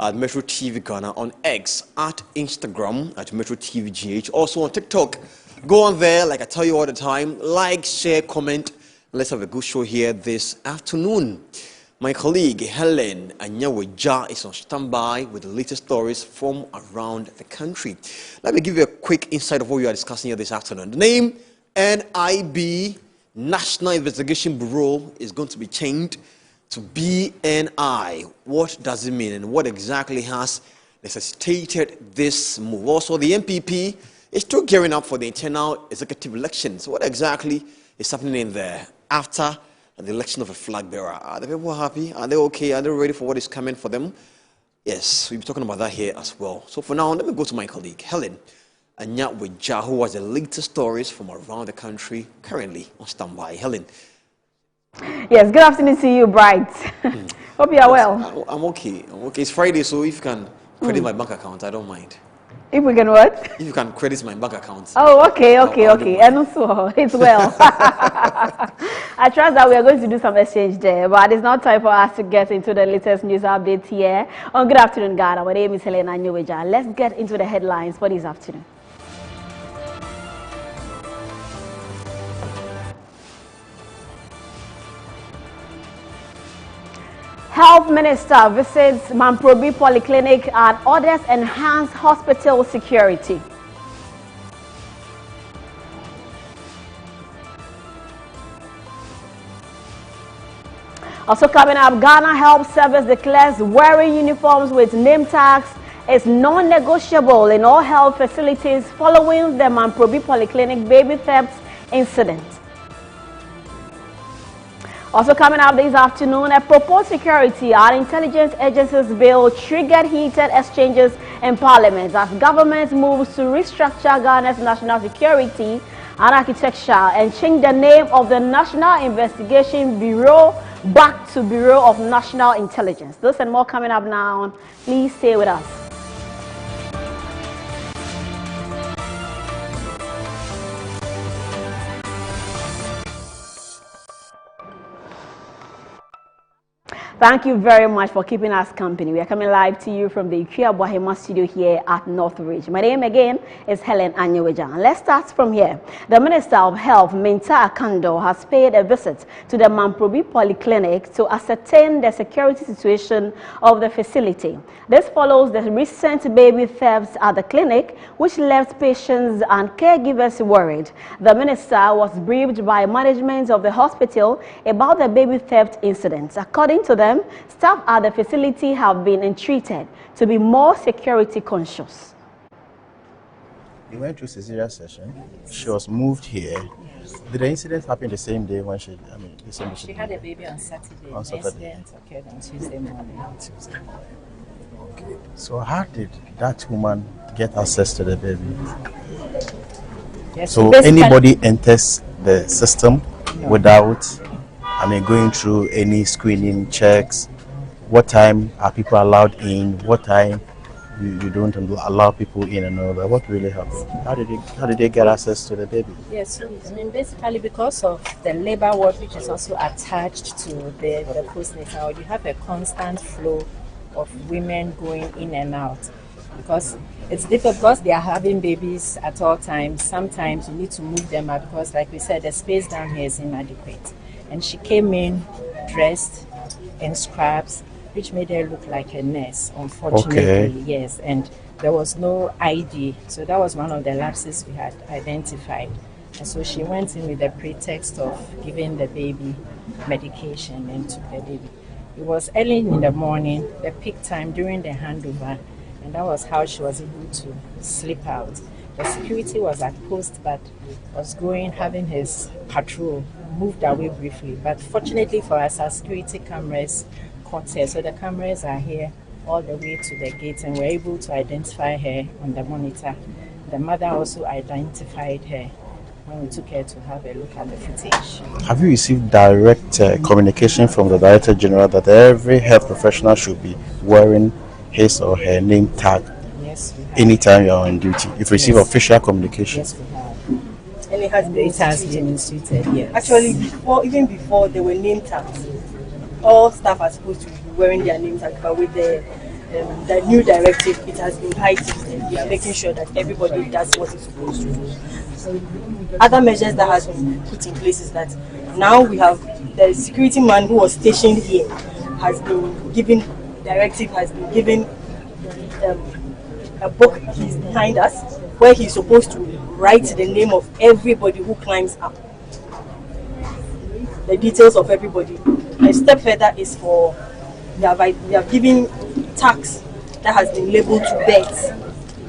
at Metro TV Ghana, on X, at Instagram, at Metro TV GH, also on TikTok. Go on there, like I tell you all the time, like, share, comment. Let's have a good show here this afternoon. My colleague Helen Anyaweja is on standby with the latest stories from around the country. Let me give you a quick insight of what we are discussing here this afternoon. The name NIB, National Investigation Bureau, is going to be changed to BNI. What does it mean and what exactly has necessitated this move? Also, the MPP is still gearing up for the internal executive elections. What exactly is happening in there after the election of a flag bearer? Are the people happy? Are they okay? Are they ready for what is coming for them? Yes, we'll be talking about that here as well. So for now, let me go to my colleague, Helen Anyaweja, who has the latest stories from around the country, currently on standby. Helen. Yes, good afternoon to you, Bright. Hope you are well. I'm okay. It's Friday, so if you can credit my bank account, I don't mind. If we can what? If you can credit my bank account. Oh, okay. And also, it's well. I trust that we are going to do some exchange there, but it's now time for us to get into the latest news updates here on Good Afternoon Ghana. My name is Helen Anyaweja. Let's get into the headlines for this afternoon. Health Minister visits Mamprobi Polyclinic and orders enhanced hospital security. Also coming up, Ghana Health Service declares wearing uniforms with name tags is non-negotiable in all health facilities following the Mamprobi Polyclinic baby theft incident. Also coming up this afternoon, a proposed security and intelligence agencies bill triggered heated exchanges in Parliament as government moves to restructure Ghana's national security and architecture and change the name of the National Investigation Bureau back to Bureau of National Intelligence. This and more coming up now. Please stay with us. Thank you very much for keeping us company. We are coming live to you from the Ikea Bohema studio here at Northridge. My name again is Helen Anyaweja. Let's start from here. The Minister of Health, Minta Akando, has paid a visit to the Mamprobi Polyclinic to ascertain the security situation of the facility. This follows the recent baby thefts at the clinic, which left patients and caregivers worried. The minister was briefed by management of the hospital about the baby theft incident. According to them, staff at the facility have been entreated to be more security conscious. He went through cesarean session. She was moved here. Did the incident happen the same day when she had a baby on Saturday. On Saturday. The incident occurred on Tuesday morning. Okay. So how did that woman get access to the baby? Yes, so anybody enters the system without going through any screening checks? What time are people allowed in? What time you don't allow people in and all that? What really happened? How did they get access to the baby? Yes, basically because of the labor ward, which is also attached to the postnatal, you have a constant flow of women going in and out. Because it's difficult because they are having babies at all times. Sometimes you need to move them out because, like we said, the space down here is inadequate. And she came in dressed in scrubs, which made her look like a nurse, unfortunately. Okay. Yes, and there was no ID. So that was one of the lapses we had identified. And so she went in with the pretext of giving the baby medication and took the baby. It was early in the morning, the peak time during the handover, and that was how she was able to slip out. The security was at post, but was having his patrol, moved away briefly. But fortunately for us, our security cameras caught her. So the cameras are here all the way to the gate, and we're able to identify her on the monitor. The mother also identified her when we took her to have a look at the footage. Have you received direct communication from the Director General that every health professional should be wearing his or her name tag? Yes, we have. Anytime you're on duty, you've received official communication? Yes, we have. And it has been instituted, yes. Actually, even before there were name tags, all staff are supposed to be wearing their name tag, but with the the new directive, it has been heightened, and we are making sure that everybody does what it's supposed to do. Other measures that has been put in place is that now we have the security man who was stationed here has been given directive, has been given a book, he's behind us, where he's supposed to write the name of everybody who climbs up, the details of everybody. A step further is for we have given tax that has been labeled to beds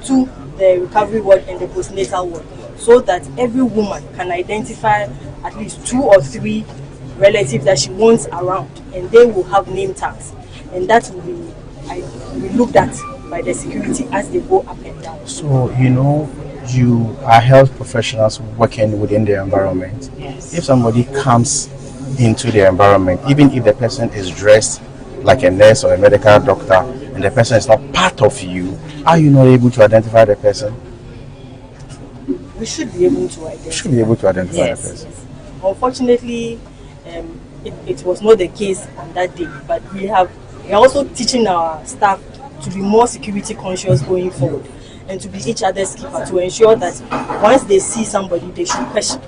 to the recovery ward and the postnatal ward, so that every woman can identify at least 2 or 3 relatives that she wants around, and they will have name tags, and that will be looked at by the security as they go up and down. So, you know, you are health professionals working within the environment. Yes. If somebody comes into the environment, even if the person is dressed like a nurse or a medical doctor, and the person is not part of you, are you not able to identify the person? We should be able to identify. Should be able to identify Yes, the person. yes. Unfortunately, it was not the case on that day, but we are also teaching our staff to be more security conscious going forward, and to be each other's keeper, to ensure that once they see somebody, they should question.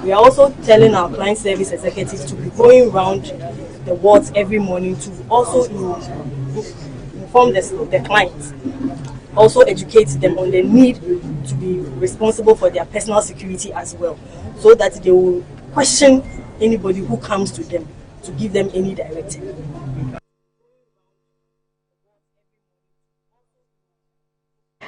We are also telling our client service executives to be going around the wards every morning to also inform the clients, also educate them on the need to be responsible for their personal security as well, so that they will question anybody who comes to them to give them any directive.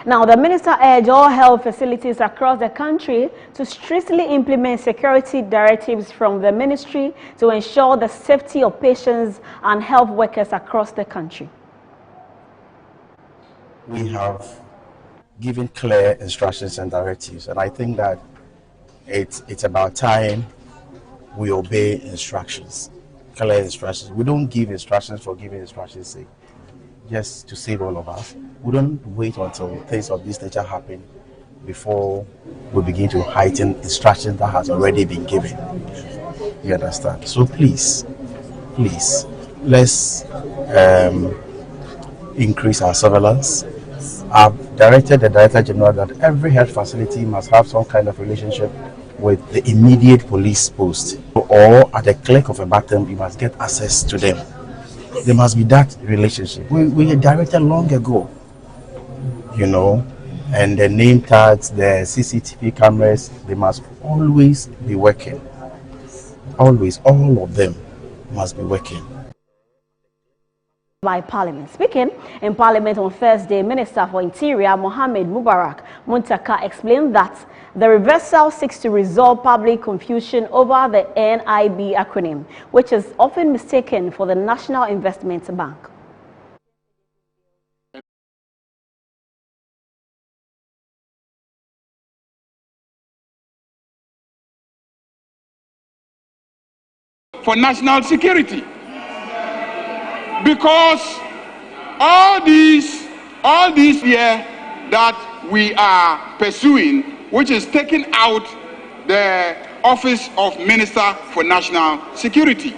Now, the minister urged all health facilities across the country to strictly implement security directives from the ministry to ensure the safety of patients and health workers across the country. We have given clear instructions and directives, and I think that it's about time we obey instructions, clear instructions. We don't give instructions for giving instructions' sake, just to save all of us. We don't wait until things of this nature happen before we begin to heighten instructions that has already been given. You understand? So please, let's increase our surveillance. I've directed the Director General that every health facility must have some kind of relationship with the immediate police post, or at the click of a button, you must get access to them. There must be that relationship. We directed long ago, you know, and the name tags, the CCTV cameras, they must always be working. Always, all of them must be working. By Parliament. Speaking in Parliament on Thursday, Minister for Interior Mohammed Mubarak Muntaka explained that the reversal seeks to resolve public confusion over the NIB acronym, which is often mistaken for the National Investment Bank. For national security. Because all these here that we are pursuing, which is taking out the office of Minister for National Security.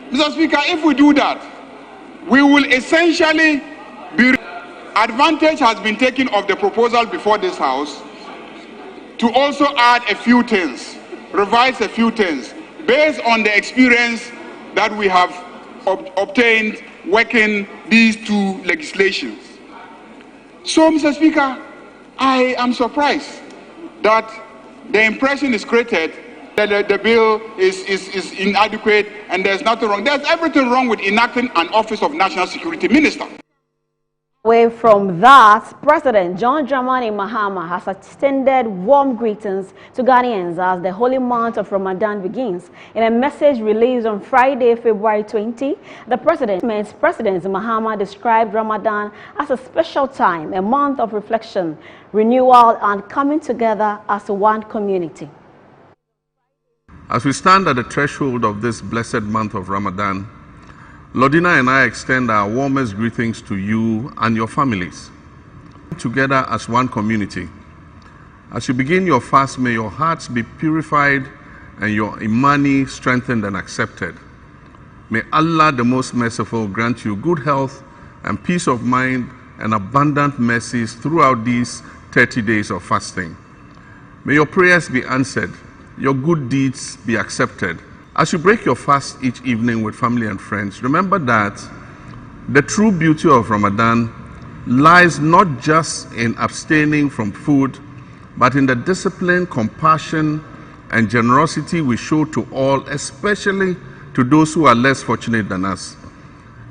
Mr. Speaker, if we do that, we will essentially be... Advantage has been taken of the proposal before this House to also add a few things, revise a few things, based on the experience that we have obtained working these two legislations. So, Mr. Speaker, I am surprised that the impression is created that the bill is inadequate and there's nothing wrong. There's everything wrong with enacting an Office of National Security Minister. Away from that, President John Dramani Mahama has extended warm greetings to Ghanaians as the holy month of Ramadan begins. In a message released on Friday, February 20, the President Mahama described Ramadan as a special time, a month of reflection, renewal, and coming together as one community. As we stand at the threshold of this blessed month of Ramadan, Lordina and I extend our warmest greetings to you and your families, together as one community. As you begin your fast, may your hearts be purified and your imani strengthened and accepted. May Allah the Most Merciful grant you good health, and peace of mind and abundant mercies throughout these 30 days of fasting. May your prayers be answered, your good deeds be accepted. As you break your fast each evening with family and friends, remember that the true beauty of Ramadan lies not just in abstaining from food, but in the discipline, compassion, and generosity we show to all, especially to those who are less fortunate than us.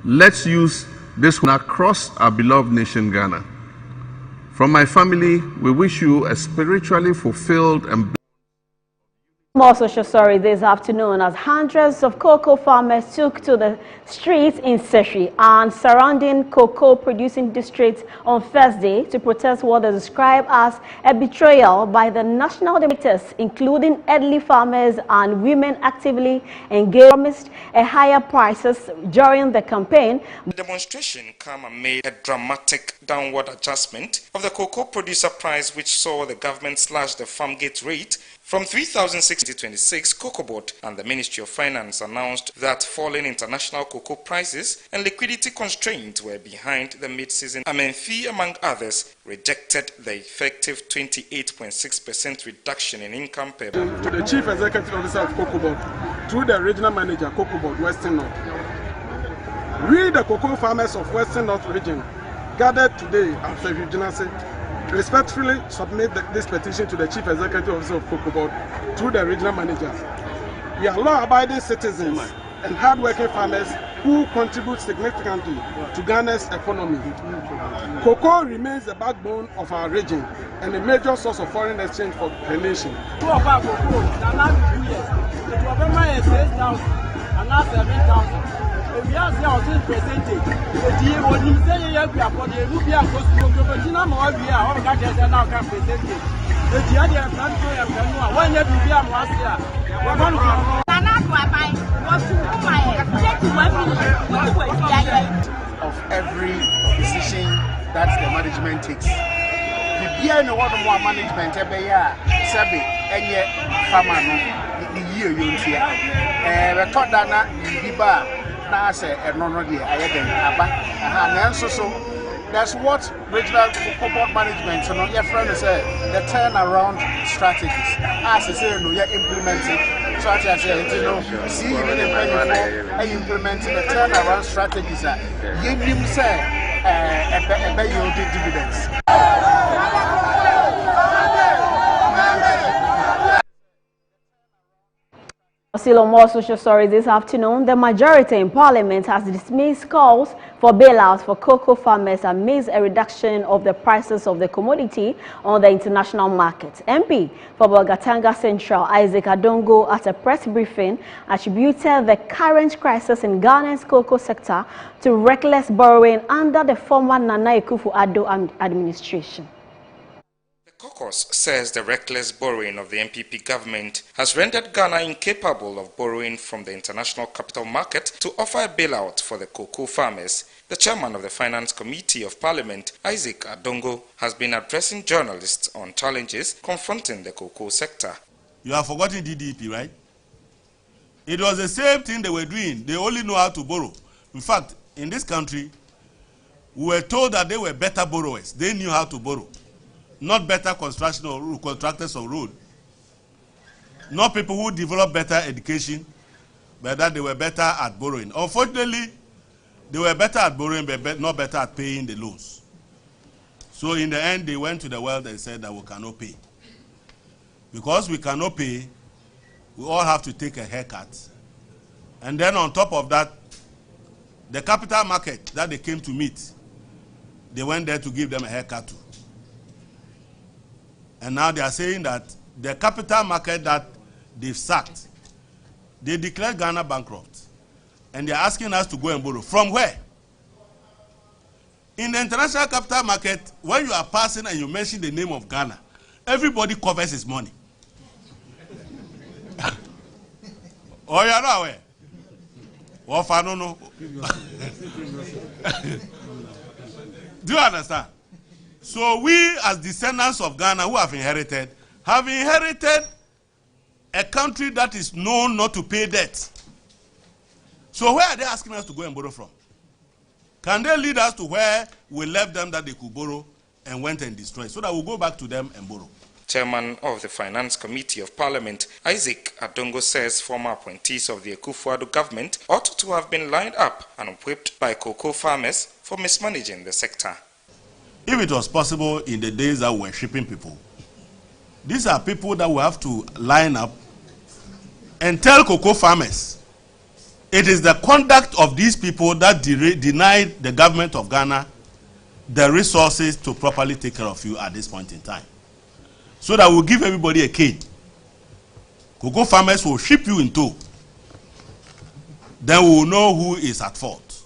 Let's use this one across our beloved nation, Ghana. From my family, we wish you a spiritually fulfilled and More social story this afternoon as hundreds of cocoa farmers took to the streets in Seshi and surrounding cocoa producing districts on Thursday to protest what they describe as a betrayal by the national debaters, including elderly farmers and women actively engaged, promised a higher prices during the campaign. The demonstration came and made a dramatic downward adjustment of the cocoa producer price, which saw the government slash the farm gate rate from 3,626. Cocoa Board and the Ministry of Finance announced that falling international cocoa prices and liquidity constraints were behind the mid-season. Amenfi, among others, rejected the effective 28.6% reduction in income payable. To the Chief Executive Officer of Cocoa Board, through the Regional Manager, Cocoa Board, Western North. We, the cocoa farmers of Western North region, gathered today at the Regional respectfully submit this petition to the Chief Executive Officer of Cocoa Board through the Regional Manager. We are law-abiding citizens and hard-working farmers who contribute significantly to Ghana's economy. Cocoa remains the backbone of our region and a major source of foreign exchange for the nation. We are still presented. When you say you have a body, you be a costume, now can present it. The idea of Nanto, when you be a of every decision that the management takes. The beer no one more management every year, Sabi, and yet, Famano, the year you hear. We thought that Biba. That's what regional cocoa board management, so your friend say the turnaround strategies. As I say, no, you're implementing. So as I say, you know, see even in implementing the turnaround strategies. You say, you dividends. Still on more social stories this afternoon, the majority in Parliament has dismissed calls for bailouts for cocoa farmers amidst a reduction of the prices of the commodity on the international market. MP for Bolgatanga Central, Isaac Adongo, at a press briefing, attributed the current crisis in Ghana's cocoa sector to reckless borrowing under the former Nana Akufo-Addo administration. Caucus says the reckless borrowing of the NPP government has rendered Ghana incapable of borrowing from the international capital market to offer a bailout for the cocoa farmers. The chairman of the Finance Committee of Parliament, Isaac Adongo, has been addressing journalists on challenges confronting the cocoa sector. You have forgotten DDP, right? It was the same thing they were doing. They only know how to borrow. In fact, in this country, we were told that they were better borrowers. They knew how to borrow. Not better contractors of road. Not people who develop better education, but that they were better at borrowing. Unfortunately, they were better at borrowing, but not better at paying the loans. So in the end, they went to the world and said that we cannot pay. Because we cannot pay, we all have to take a haircut. And then on top of that, the capital market that they came to meet, they went there to give them a haircut too. And now they are saying that the capital market that they've sacked, they declared Ghana bankrupt. And they're asking us to go and borrow. From where? In the international capital market, when you are passing and you mention the name of Ghana, everybody covers his money. Oh, you're not aware? Well, I don't know. Do you understand? So we, as descendants of Ghana who have inherited a country that is known not to pay debt. So where are they asking us to go and borrow from? Can they lead us to where we left them that they could borrow and went and destroyed, so that we'll go back to them and borrow? Chairman of the Finance Committee of Parliament, Isaac Adongo, says former appointees of the Akufo-Addo government ought to have been lined up and equipped by cocoa farmers for mismanaging the sector. If it was possible in the days that we were shipping people, these are people that we have to line up and tell cocoa farmers, it is the conduct of these people that denied the government of Ghana the resources to properly take care of you at this point in time. So that we'll give everybody a cane. Cocoa farmers will ship you in tow. Then we will know who is at fault.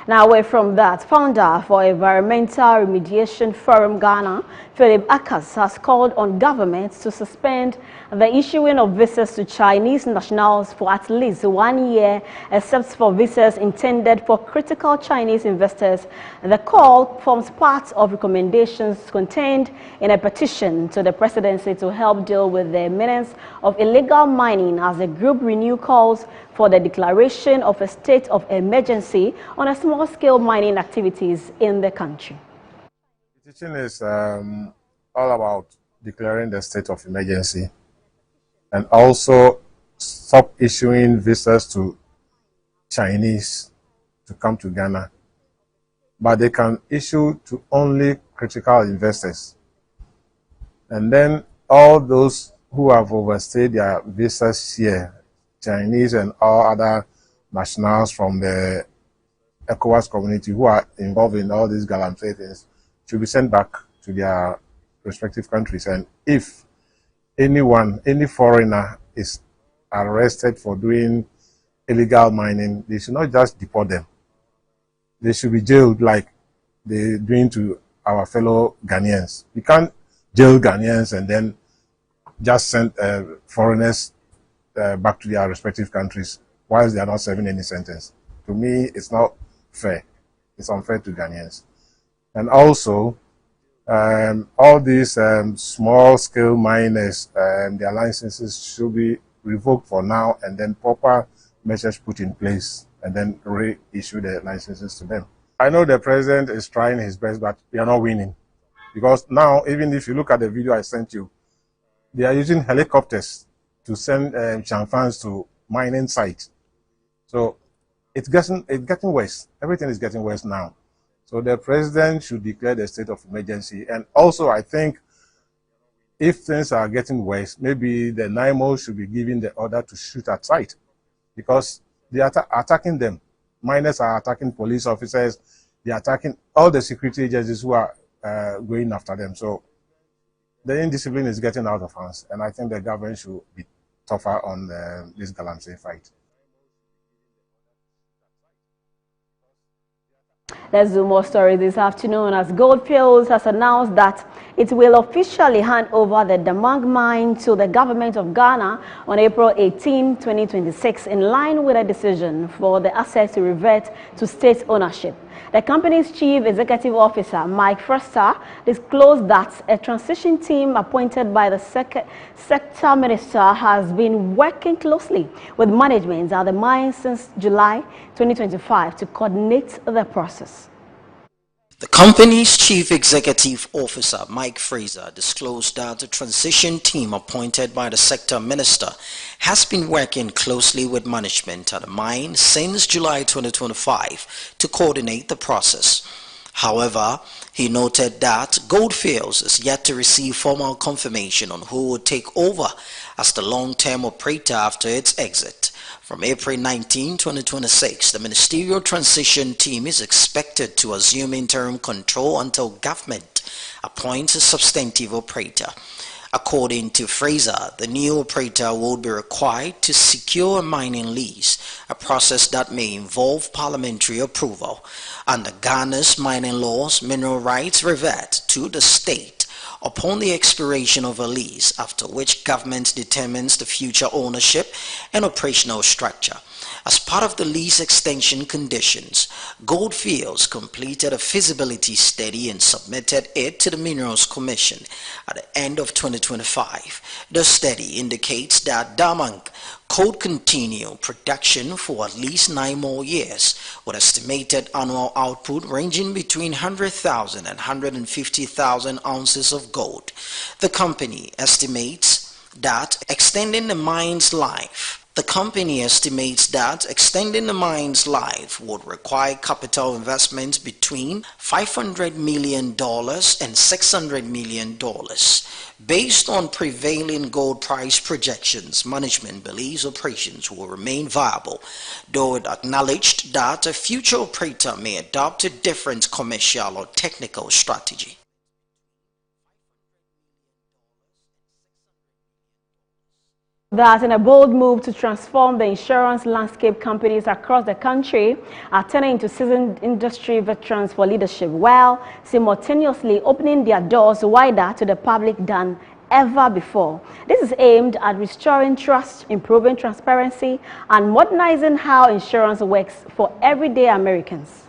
Now, away from that, founder for Environmental Remediation Forum Ghana, Philip Akas, has called on governments to suspend the issuing of visas to Chinese nationals for at least 1 year, except for visas intended for critical Chinese investors. The call forms part of recommendations contained in a petition to the presidency to help deal with the menace of illegal mining, as the group Renew calls for the declaration of a state of emergency on a small-scale mining activities in the country. The petition is all about declaring the state of emergency and also stop issuing visas to Chinese to come to Ghana. But they can issue to only critical investors. And then all those who have overstayed their visas here, Chinese and all other nationals from the ECOWAS community who are involved in all these galamsey things, should be sent back to their respective countries. And if any foreigner is arrested for doing illegal mining, they should not just deport them. They should be jailed like they're doing to our fellow Ghanaians. You can't jail Ghanaians and then just send foreigners back to their respective countries whilst they are not serving any sentence. To me, it's not fair. It's unfair to Ghanaians. And also, all these small-scale miners, their licenses should be revoked for now, and then proper measures put in place, and then reissue the licenses to them. I know the president is trying his best, but we are not winning. Because now, even if you look at the video I sent you, they are using helicopters to send Chanfans to mining sites. So it's getting worse. Everything is getting worse now. So the president should declare the state of emergency. And also, I think if things are getting worse, maybe the NIMO should be given the order to shoot at sight, because they are attacking them. Miners are attacking police officers. They are attacking all the security agencies who are going after them. So the indiscipline is getting out of hands, and I think the government should be tougher on this galamsey fight. Let's do more stories this afternoon, as Gold Fields has announced that it will officially hand over the Damang mine to the government of Ghana on April 18, 2026, in line with a decision for the assets to revert to state ownership. The company's chief executive officer, Mike Freyser, disclosed that a transition team appointed by the sector minister has been working closely with management at the mine since July 2025 to coordinate the process. The company's chief executive officer, Mike Freyser, disclosed that the transition team appointed by the sector minister has been working closely with management at the mine since July 2025 to coordinate the process. However, he noted that Gold Fields is yet to receive formal confirmation on who will take over as the long-term operator after its exit. From April 19, 2026, the ministerial transition team is expected to assume interim control until government appoints a substantive operator. According to Freyser, the new operator will be required to secure a mining lease, a process that may involve parliamentary approval. Under Ghana's mining laws, mineral rights revert to the state upon the expiration of a lease, after which government determines the future ownership and operational structure. As part of the lease extension conditions, Gold Fields completed a feasibility study and submitted it to the Minerals Commission at the end of 2025. The study indicates that Damang could continue production for at least 9 more years, with estimated annual output ranging between 100,000 and 150,000 ounces of gold. The company estimates that extending the mine's life would require capital investments between $500 million and $600 million. Based on prevailing gold price projections, management believes operations will remain viable, though it acknowledged that a future operator may adopt a different commercial or technical strategy. That in a bold move to transform the insurance landscape, companies across the country are turning to seasoned industry veterans for leadership, while simultaneously opening their doors wider to the public than ever before. This is aimed at restoring trust, improving transparency, and modernizing how insurance works for everyday Americans.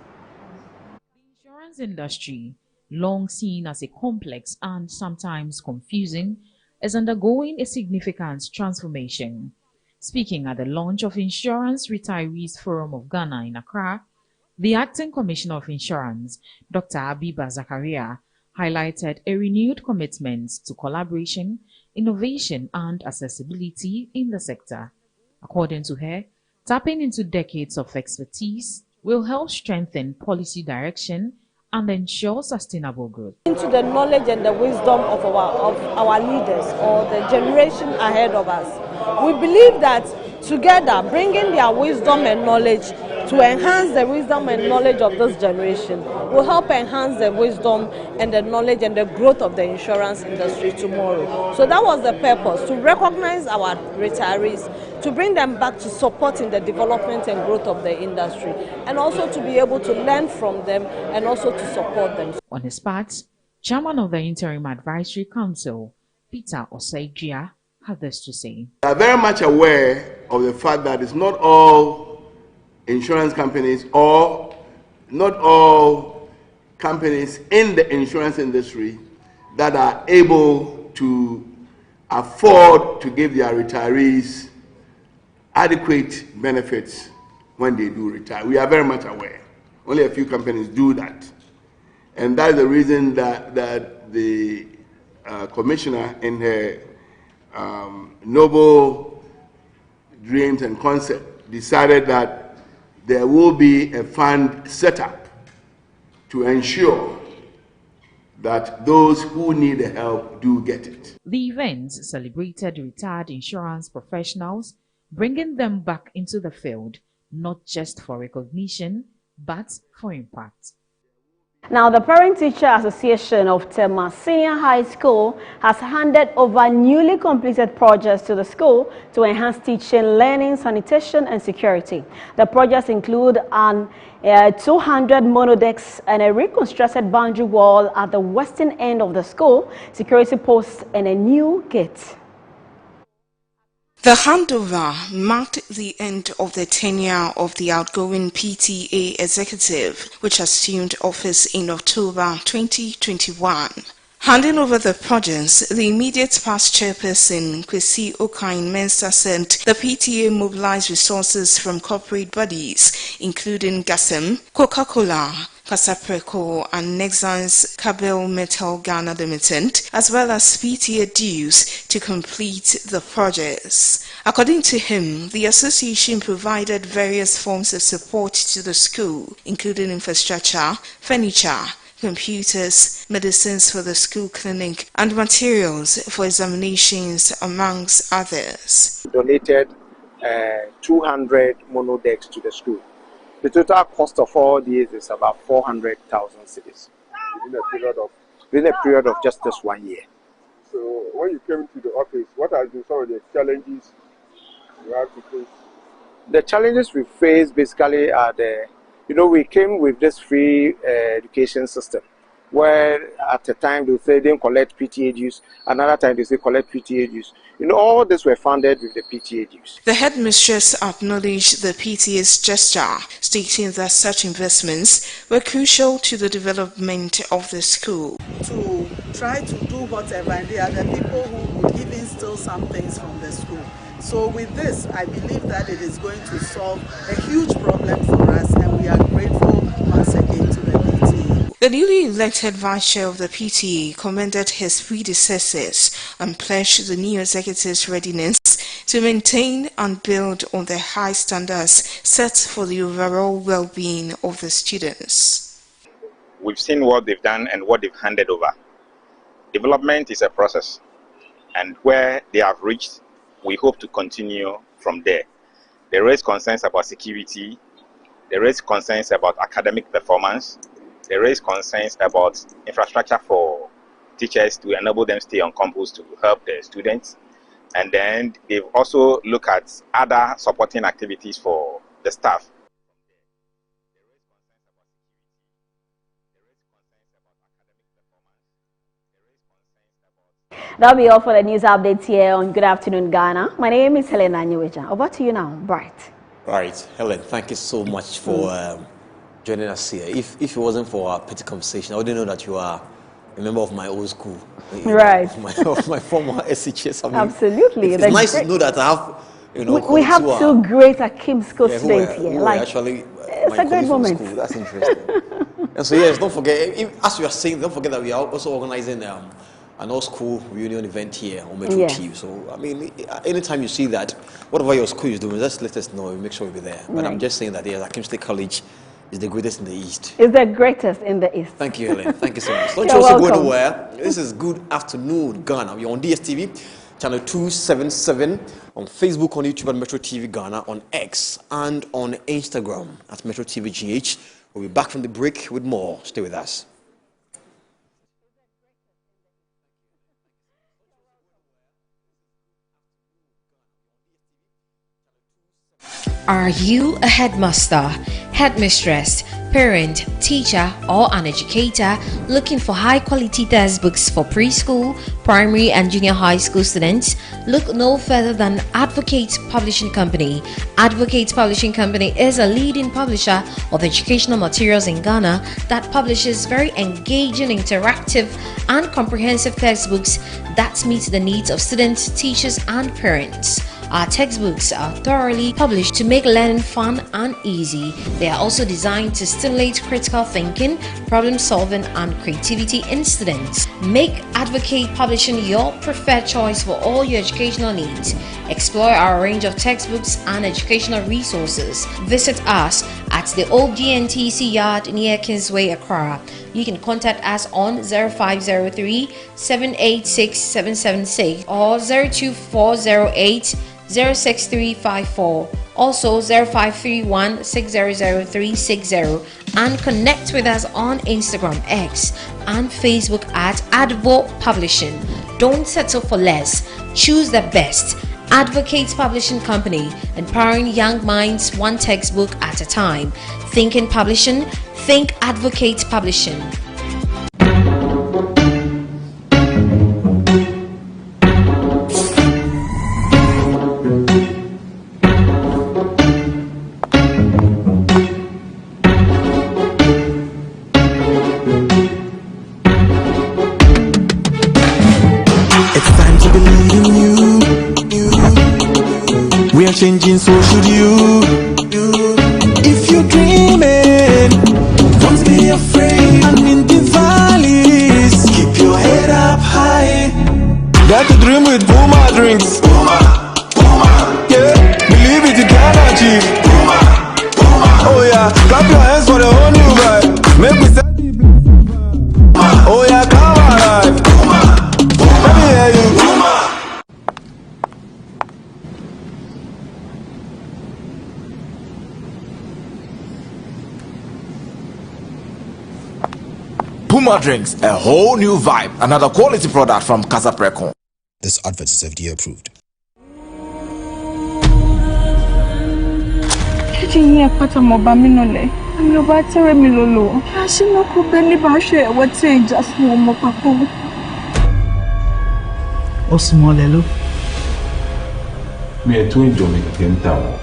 The insurance industry, long seen as a complex and sometimes confusing, is undergoing a significant transformation. Speaking at the launch of Insurance Retirees Forum of Ghana in Accra, the Acting Commissioner of Insurance, Dr. Abiba Zakaria, highlighted a renewed commitment to collaboration, innovation, and accessibility in the sector. According to her, tapping into decades of expertise will help strengthen policy direction and ensure sustainable growth. Into the knowledge and the wisdom of our leaders or the generation ahead of us. We believe that together, bringing their wisdom and knowledge to enhance the wisdom and knowledge of this generation will help enhance the wisdom and the knowledge and the growth of the insurance industry tomorrow. So that was the purpose, to recognize our retirees, to bring them back to supporting the development and growth of the industry, and also to be able to learn from them and also to support them. On his part, Chairman of the Interim Advisory Council, Peter Osaigia, had this to say. We are very much aware of the fact that it's not all insurance companies or not all companies in the insurance industry that are able to afford to give their retirees adequate benefits when they do retire. We are very much aware. Only a few companies do that. And that is the reason that the commissioner in her noble dreams and concept decided that there will be a fund set up to ensure that those who need help do get it. The event celebrated retired insurance professionals, bringing them back into the field, not just for recognition, but for impact. Now, the Parent Teacher Association of Tema Senior High School has handed over newly completed projects to the school to enhance teaching, learning, sanitation, and security. The projects include an 200 monodecks and a reconstructed boundary wall at the western end of the school, security posts, and a new gate. The handover marked the end of the tenure of the outgoing PTA executive, which assumed office in October 2021. Handing over the projects, the immediate past chairperson, Kwesi Okain Mensah, said the PTA mobilized resources from corporate bodies, including GASEM, Coca-Cola, Casapreco, and Nexans Cabell Metal Ghana Limited, as well as PTA dues to complete the projects. According to him, the association provided various forms of support to the school, including infrastructure, furniture, computers, medicines for the school clinic, and materials for examinations, amongst others. Donated 200 monodecks to the school. The total cost of all these is about 400,000 cedis within a period of just this 1 year. So when you came to the office, what has been some of the challenges you have to face? The challenges we face basically are we came with this free education system, where at a time they say they don't collect PTA dues, another time they say collect PTA dues. You know, all this were funded with the PTA dues. The headmistress acknowledged the PTA's gesture, stating that such investments were crucial to the development of the school. To try to do whatever, and they are the people who would even steal some things from the school. So with this, I believe that it is going to solve a huge problem for us, and we are grateful once again to the PTA. The newly elected vice chair of the PTA commended his predecessors and pledged the new executive's readiness to maintain and build on the high standards set for the overall well-being of the students. We've seen what they've done and what they've handed over. Development is a process, and where they have reached, we hope to continue from there. There is concerns about security, there is concerns about academic performance, there is concerns about infrastructure for teachers to enable them to stay on campus to help the students. And then they've also looked at other supporting activities for the staff. That'll be all for the news updates here on Good Afternoon Ghana. My name is Helen Anyeweja. Over to you now, Bright. Right, Helen, thank you so much for joining us here. If it wasn't for our petty conversation, I wouldn't know that you are a member of my old school. Right. Of my former SHS. I mean, Absolutely. It's nice to know that I have, you know, we have two great Akim School students here. Actually, it's a great moment. School. That's interesting. And so, yes, don't forget, as we are saying, don't forget that we are also organizing an all-school reunion event here on Metro TV. So, I mean, anytime you see that, whatever your school is doing, just let us know. We'll make sure we'll be there. But I'm just saying that, yes, Akim State College is the greatest in the East. It's the greatest in the East. Thank you, Helen. Thank you so much. Don't You're you also go welcome. nowhere. This is Good Afternoon Ghana. We're on DSTV, channel 277, on Facebook, on YouTube at Metro TV Ghana, on X, and on Instagram at Metro TV GH. We'll be back from the break with more. Stay with us. Are you a headmaster, headmistress, parent, teacher, or an educator looking for high-quality textbooks for preschool, primary, and junior high school students? Look no further than Advocate Publishing Company. Advocate Publishing Company is a leading publisher of educational materials in Ghana that publishes very engaging, interactive, and comprehensive textbooks that meet the needs of students, teachers, and parents. Our textbooks are thoroughly published to make learning fun and easy. They are also designed to stimulate critical thinking, problem solving, and creativity in students. Make Advocate Publishing your preferred choice for all your educational needs. Explore our range of textbooks and educational resources. Visit us at the old GNTC yard near Kingsway, Accra. You can contact us on 0503 786 776 or 02408 06354, also 0531 600 360, and connect with us on Instagram, X, and Facebook at Advo Publishing. Don't settle for less. Choose the best. Advocate Publishing Company, empowering young minds one textbook at a time. Thinking Publishing, think Advocate Publishing. Changing, so should you. If you're dreaming, don't be afraid. And in the valleys, keep your head up high. Got to dream with Puma drinks. Puma, Puma. Yeah, believe it, you can achieve. Puma, Puma. Oh yeah, clap your hands for the whole new vibe. Make me say, oh yeah, come alive. Puma, Puma. Let me hear you. Puma. Puma drinks, a whole new vibe. Another quality product from Casa Precon. This advert is FDA approved. Chichi, I'm about to tell me Lolo. I should not cook any bashe. What's saying just one more papa. O small Lelo. Me a twin jolly in town.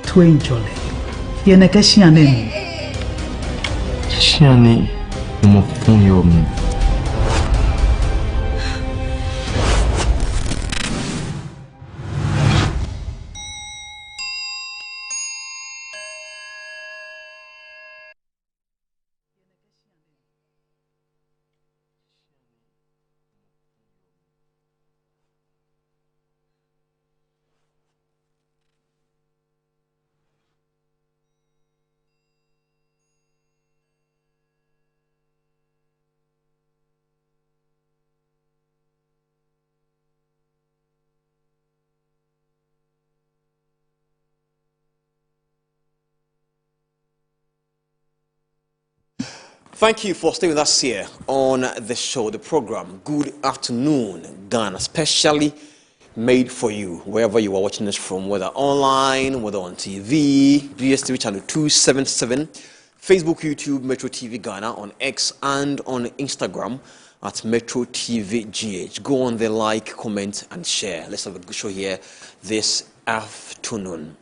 Twin jolly. You're not a Shiane. Shiane, no more. Thank you for staying with us here on the show, the program, Good Afternoon Ghana, specially made for you, wherever you are watching us from, whether online, whether on TV, DSTV channel 277, Facebook, YouTube, Metro TV Ghana, on X and on Instagram at Metro TV GH. Go on there, like, comment, and share. Let's have a good show here this afternoon.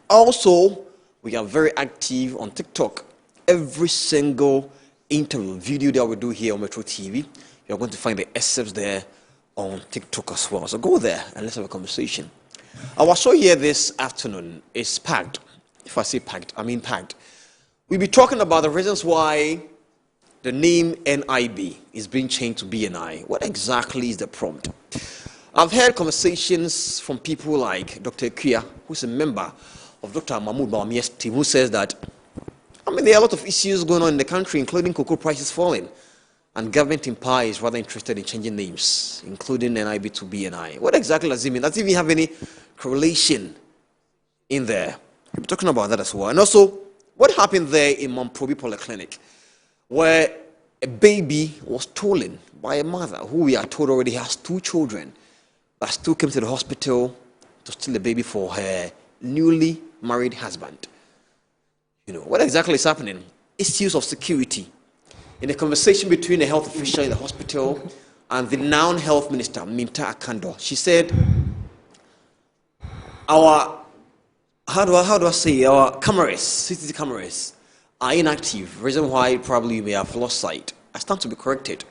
Also, we are very active on TikTok. Every single interview video that we do here on Metro TV, you're going to find the excerpts there on TikTok as well. So go there and let's have a conversation. Our show here this afternoon is packed. If I say packed, I mean packed. We'll be talking about the reasons why the name NIB is being changed to BNI. What exactly is the prompt? I've heard conversations from people like Dr. Kuya, who's a member of Dr. Mahmoud Bawumia's team, who says that there are a lot of issues going on in the country, including cocoa prices falling. And government in power is rather interested in changing names, including NIB to BNI. What exactly does it mean? Does it even have any correlation in there? We'll be talking about that as well. And also, what happened there in Mamprobi Polyclinic, where a baby was stolen by a mother who we are told already has 2 children, but still came to the hospital to steal the baby for her newly married husband. What exactly is happening? Issues of security. In a conversation between a health official in the hospital and the now health minister, Minta Akando, she said, our cameras, CCTV cameras, are inactive. Reason why probably you may have lost sight. I stand to be corrected.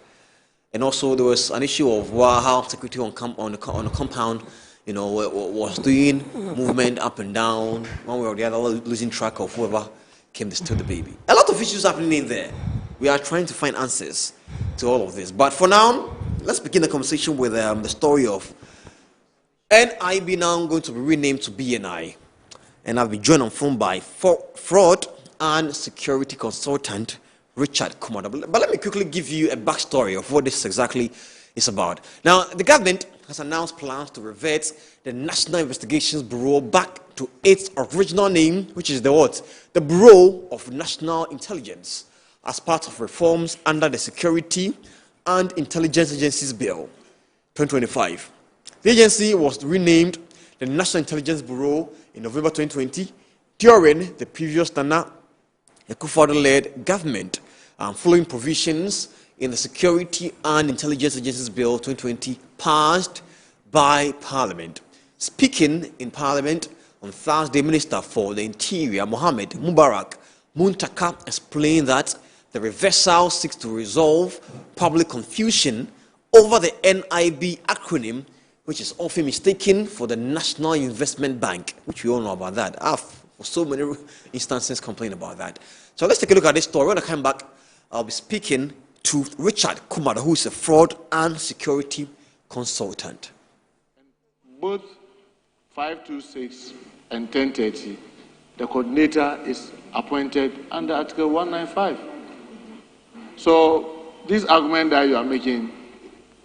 And also there was an issue of how security on the compound was doing movement up and down, one way or the other, losing track of whoever came to steal the baby. A lot of issues happening in there. We are trying to find answers to all of this. But for now, let's begin the conversation with the story of NIB now going to be renamed to BNI. And I've been joined on phone by fraud and security consultant Richard Kumada. But let me quickly give you a backstory of what this exactly is about. Now, the government has announced plans to revert the National Investigations Bureau back to its original name, which is the what? The Bureau of National Intelligence, as part of reforms under the Security and Intelligence Agencies Bill 2025. The agency was renamed the National Intelligence Bureau in November 2020 during the previous Nana Akufo-Addo-led government, following provisions in the Security and Intelligence Agencies Bill 2020 passed by Parliament. Speaking in Parliament on Thursday, Minister for the Interior, Mohammed Mubarak Muntaka, explained that the reversal seeks to resolve public confusion over the NIB acronym, which is often mistaken for the National Investment Bank, which we all know about that. I've, for so many instances, complained about that. So let's take a look at this story. When I come back, I'll be speaking to Richard Kumada, who is a fraud and security consultant. Both 526 and 1030, the coordinator is appointed under Article 195. So this argument that you are making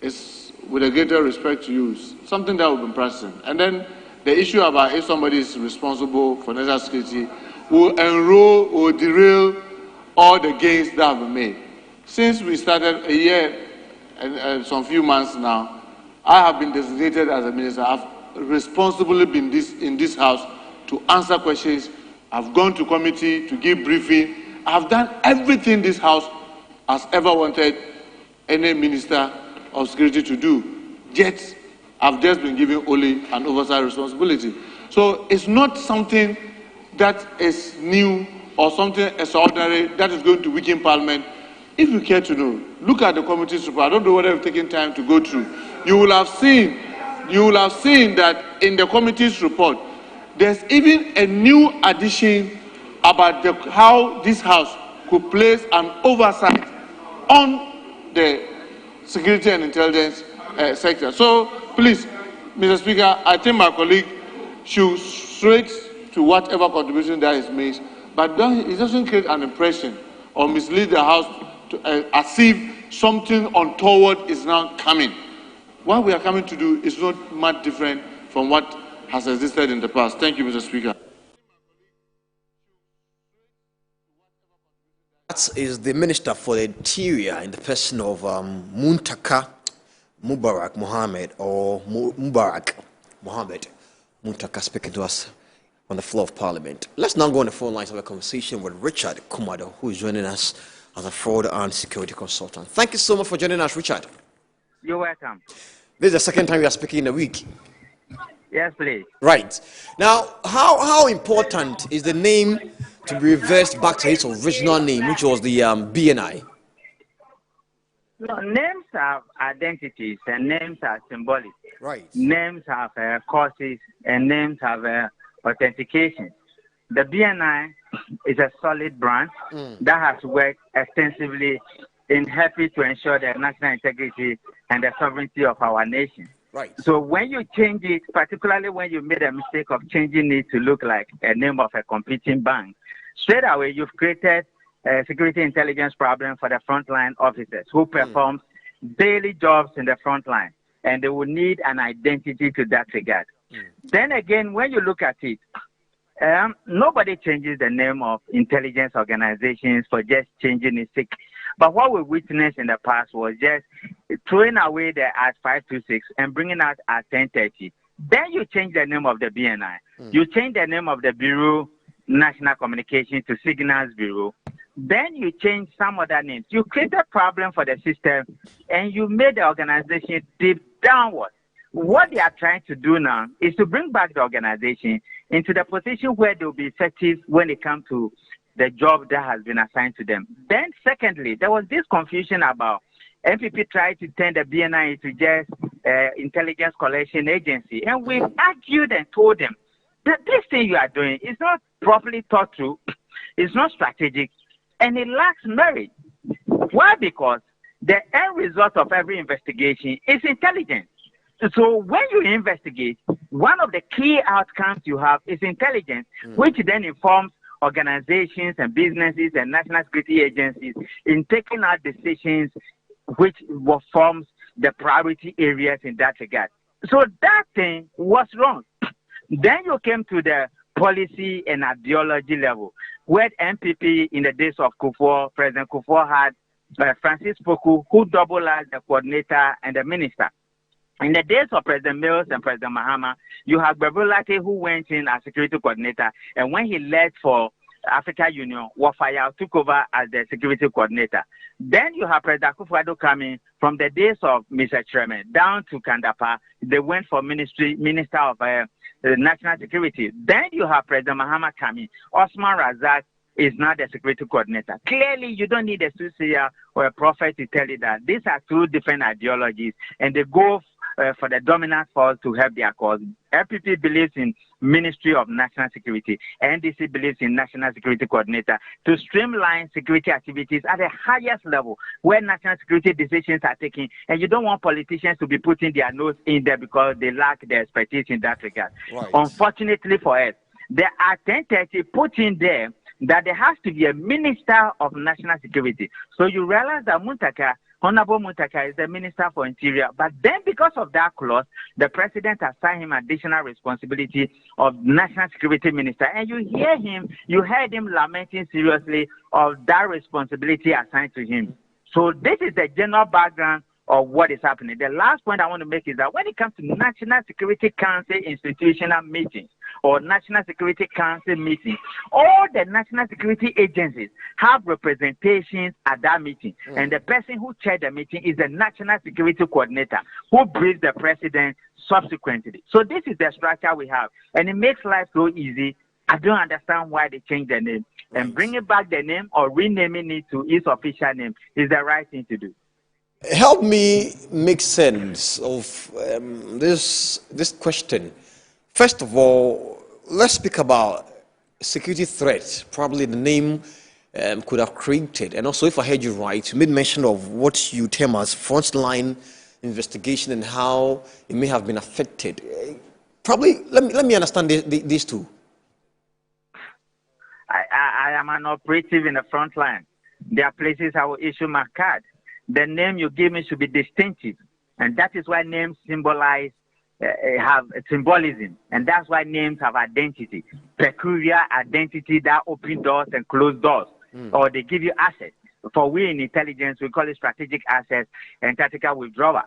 is, with a greater respect to you, something that will be present. And then the issue about if somebody is responsible for national security will enroll or derail all the gains that have been made. Since we started a year and some few months now, I have been designated as a minister. I've responsibly been in this house to answer questions I've gone to committee to give briefing. I've done everything this House has ever wanted any minister of security to do. Yet, I've just been given only an oversight responsibility. So it's not something that is new or something extraordinary that is going to weaken Parliament. If you care to know, look at the committee's report. I don't know whether you've taken time to go through. You will have seen that in the committee's report, there's even a new addition about how this House could place an oversight on the security and intelligence sector. So, please, Mr. Speaker, I think my colleague should straight to whatever contribution that is made, but it doesn't create an impression or mislead the House as if something untoward is now coming. What we are coming to do is not much different from what has existed in the past. Thank you, Mr. Speaker. That is the Minister for the Interior in the person of Muntaka Mubarak Mohammed, or Mubarak Mohammed Muntaka, speaking to us on the floor of Parliament. Let's now go on the phone lines of a conversation with Richard Kumado, who is joining us as a fraud and security consultant. Thank you so much for joining us, Richard. You're welcome. This is the second time you are speaking in a week. Yes, please. Right. Now, how important is the name to be reversed back to its original name, which was the BNI? No, names have identities and names are symbolic. Right. Names have causes and names have authentication. The BNI is a solid brand that has worked extensively in helping to ensure the national integrity and the sovereignty of our nation. Right. So when you change it, particularly when you made a mistake of changing it to look like a name of a competing bank, straight away you've created a security intelligence problem for the frontline officers who perform daily jobs in the front line, and they will need an identity to that regard. Then again, when you look at it, nobody changes the name of intelligence organizations for just changing its sake. But what we witnessed in the past was just throwing away the at 526 and bringing out at 1030. Then you change the name of the BNI. You change the name of the Bureau National Communication to Signals Bureau. Then you change some other names. You create a problem for the system and you made the organization dip downward. What they are trying to do now is to bring back the organization into the position where they will be effective when it comes to the job that has been assigned to them. Then secondly, there was this confusion about NPP tried to turn the BNI into just intelligence collection agency. And we've argued and told them that this thing you are doing is not properly thought through, it's not strategic, and it lacks merit. Why? Because the end result of every investigation is intelligence. So when you investigate, one of the key outcomes you have is intelligence, which then informs organizations and businesses and national security agencies in taking out decisions which forms the priority areas in that regard. So that thing was wrong. Then you came to the policy and ideology level, where MPP in the days of Kufuor, President Kufuor had Francis Poku, who doubled as the coordinator and the minister. In the days of President Mills and President Mahama, you have Bebulake, who went in as security coordinator, and when he left for Africa Union, Wafaya took over as the security coordinator. Then you have President Akufo-Addo coming from the days of Mr. Chairman down to Kandapa. They went for Minister of National Security. Then you have President Mahama coming. Osman Razak is not the security coordinator. Clearly, you don't need a soothsayer or a prophet to tell you that these are two different ideologies, and they go for the dominant force to help their cause. FPP believes in Ministry of National Security. NDC believes in National Security Coordinator to streamline security activities at the highest level where national security decisions are taken. And you don't want politicians to be putting their nose in there because they lack the expertise in that regard. Right. Unfortunately for us, there are 1030 put in there that there has to be a Minister of National Security. So you realize that Honorable Muntaka is the Minister for Interior. But then because of that clause, the President assigned him additional responsibility of National Security Minister. And you heard him lamenting seriously of that responsibility assigned to him. So this is the general background of what is happening. The last point I want to make is that when it comes to National Security Council institutional meetings or National Security Council meetings, all the national security agencies have representations at that meeting. And the person who chaired the meeting is the National Security Coordinator who briefs the president subsequently. So this is the structure we have. And it makes life so easy. I don't understand why they changed the name. And bringing back the name or renaming it to its official name is the right thing to do. Help me make sense of this question. First of all, let's speak about security threats. Probably the name could have created. And also, if I heard you right, you made mention of what you term as frontline investigation and how it may have been affected. Probably, let me understand these two. I am an operative in the front line. There are places I will issue my card. The name you give me should be distinctive. And that is why names symbolize, have symbolism. And that's why names have identity. Peculiar identity that open doors and close doors. Or they give you access. For we in intelligence, we call it strategic access and tactical withdrawal.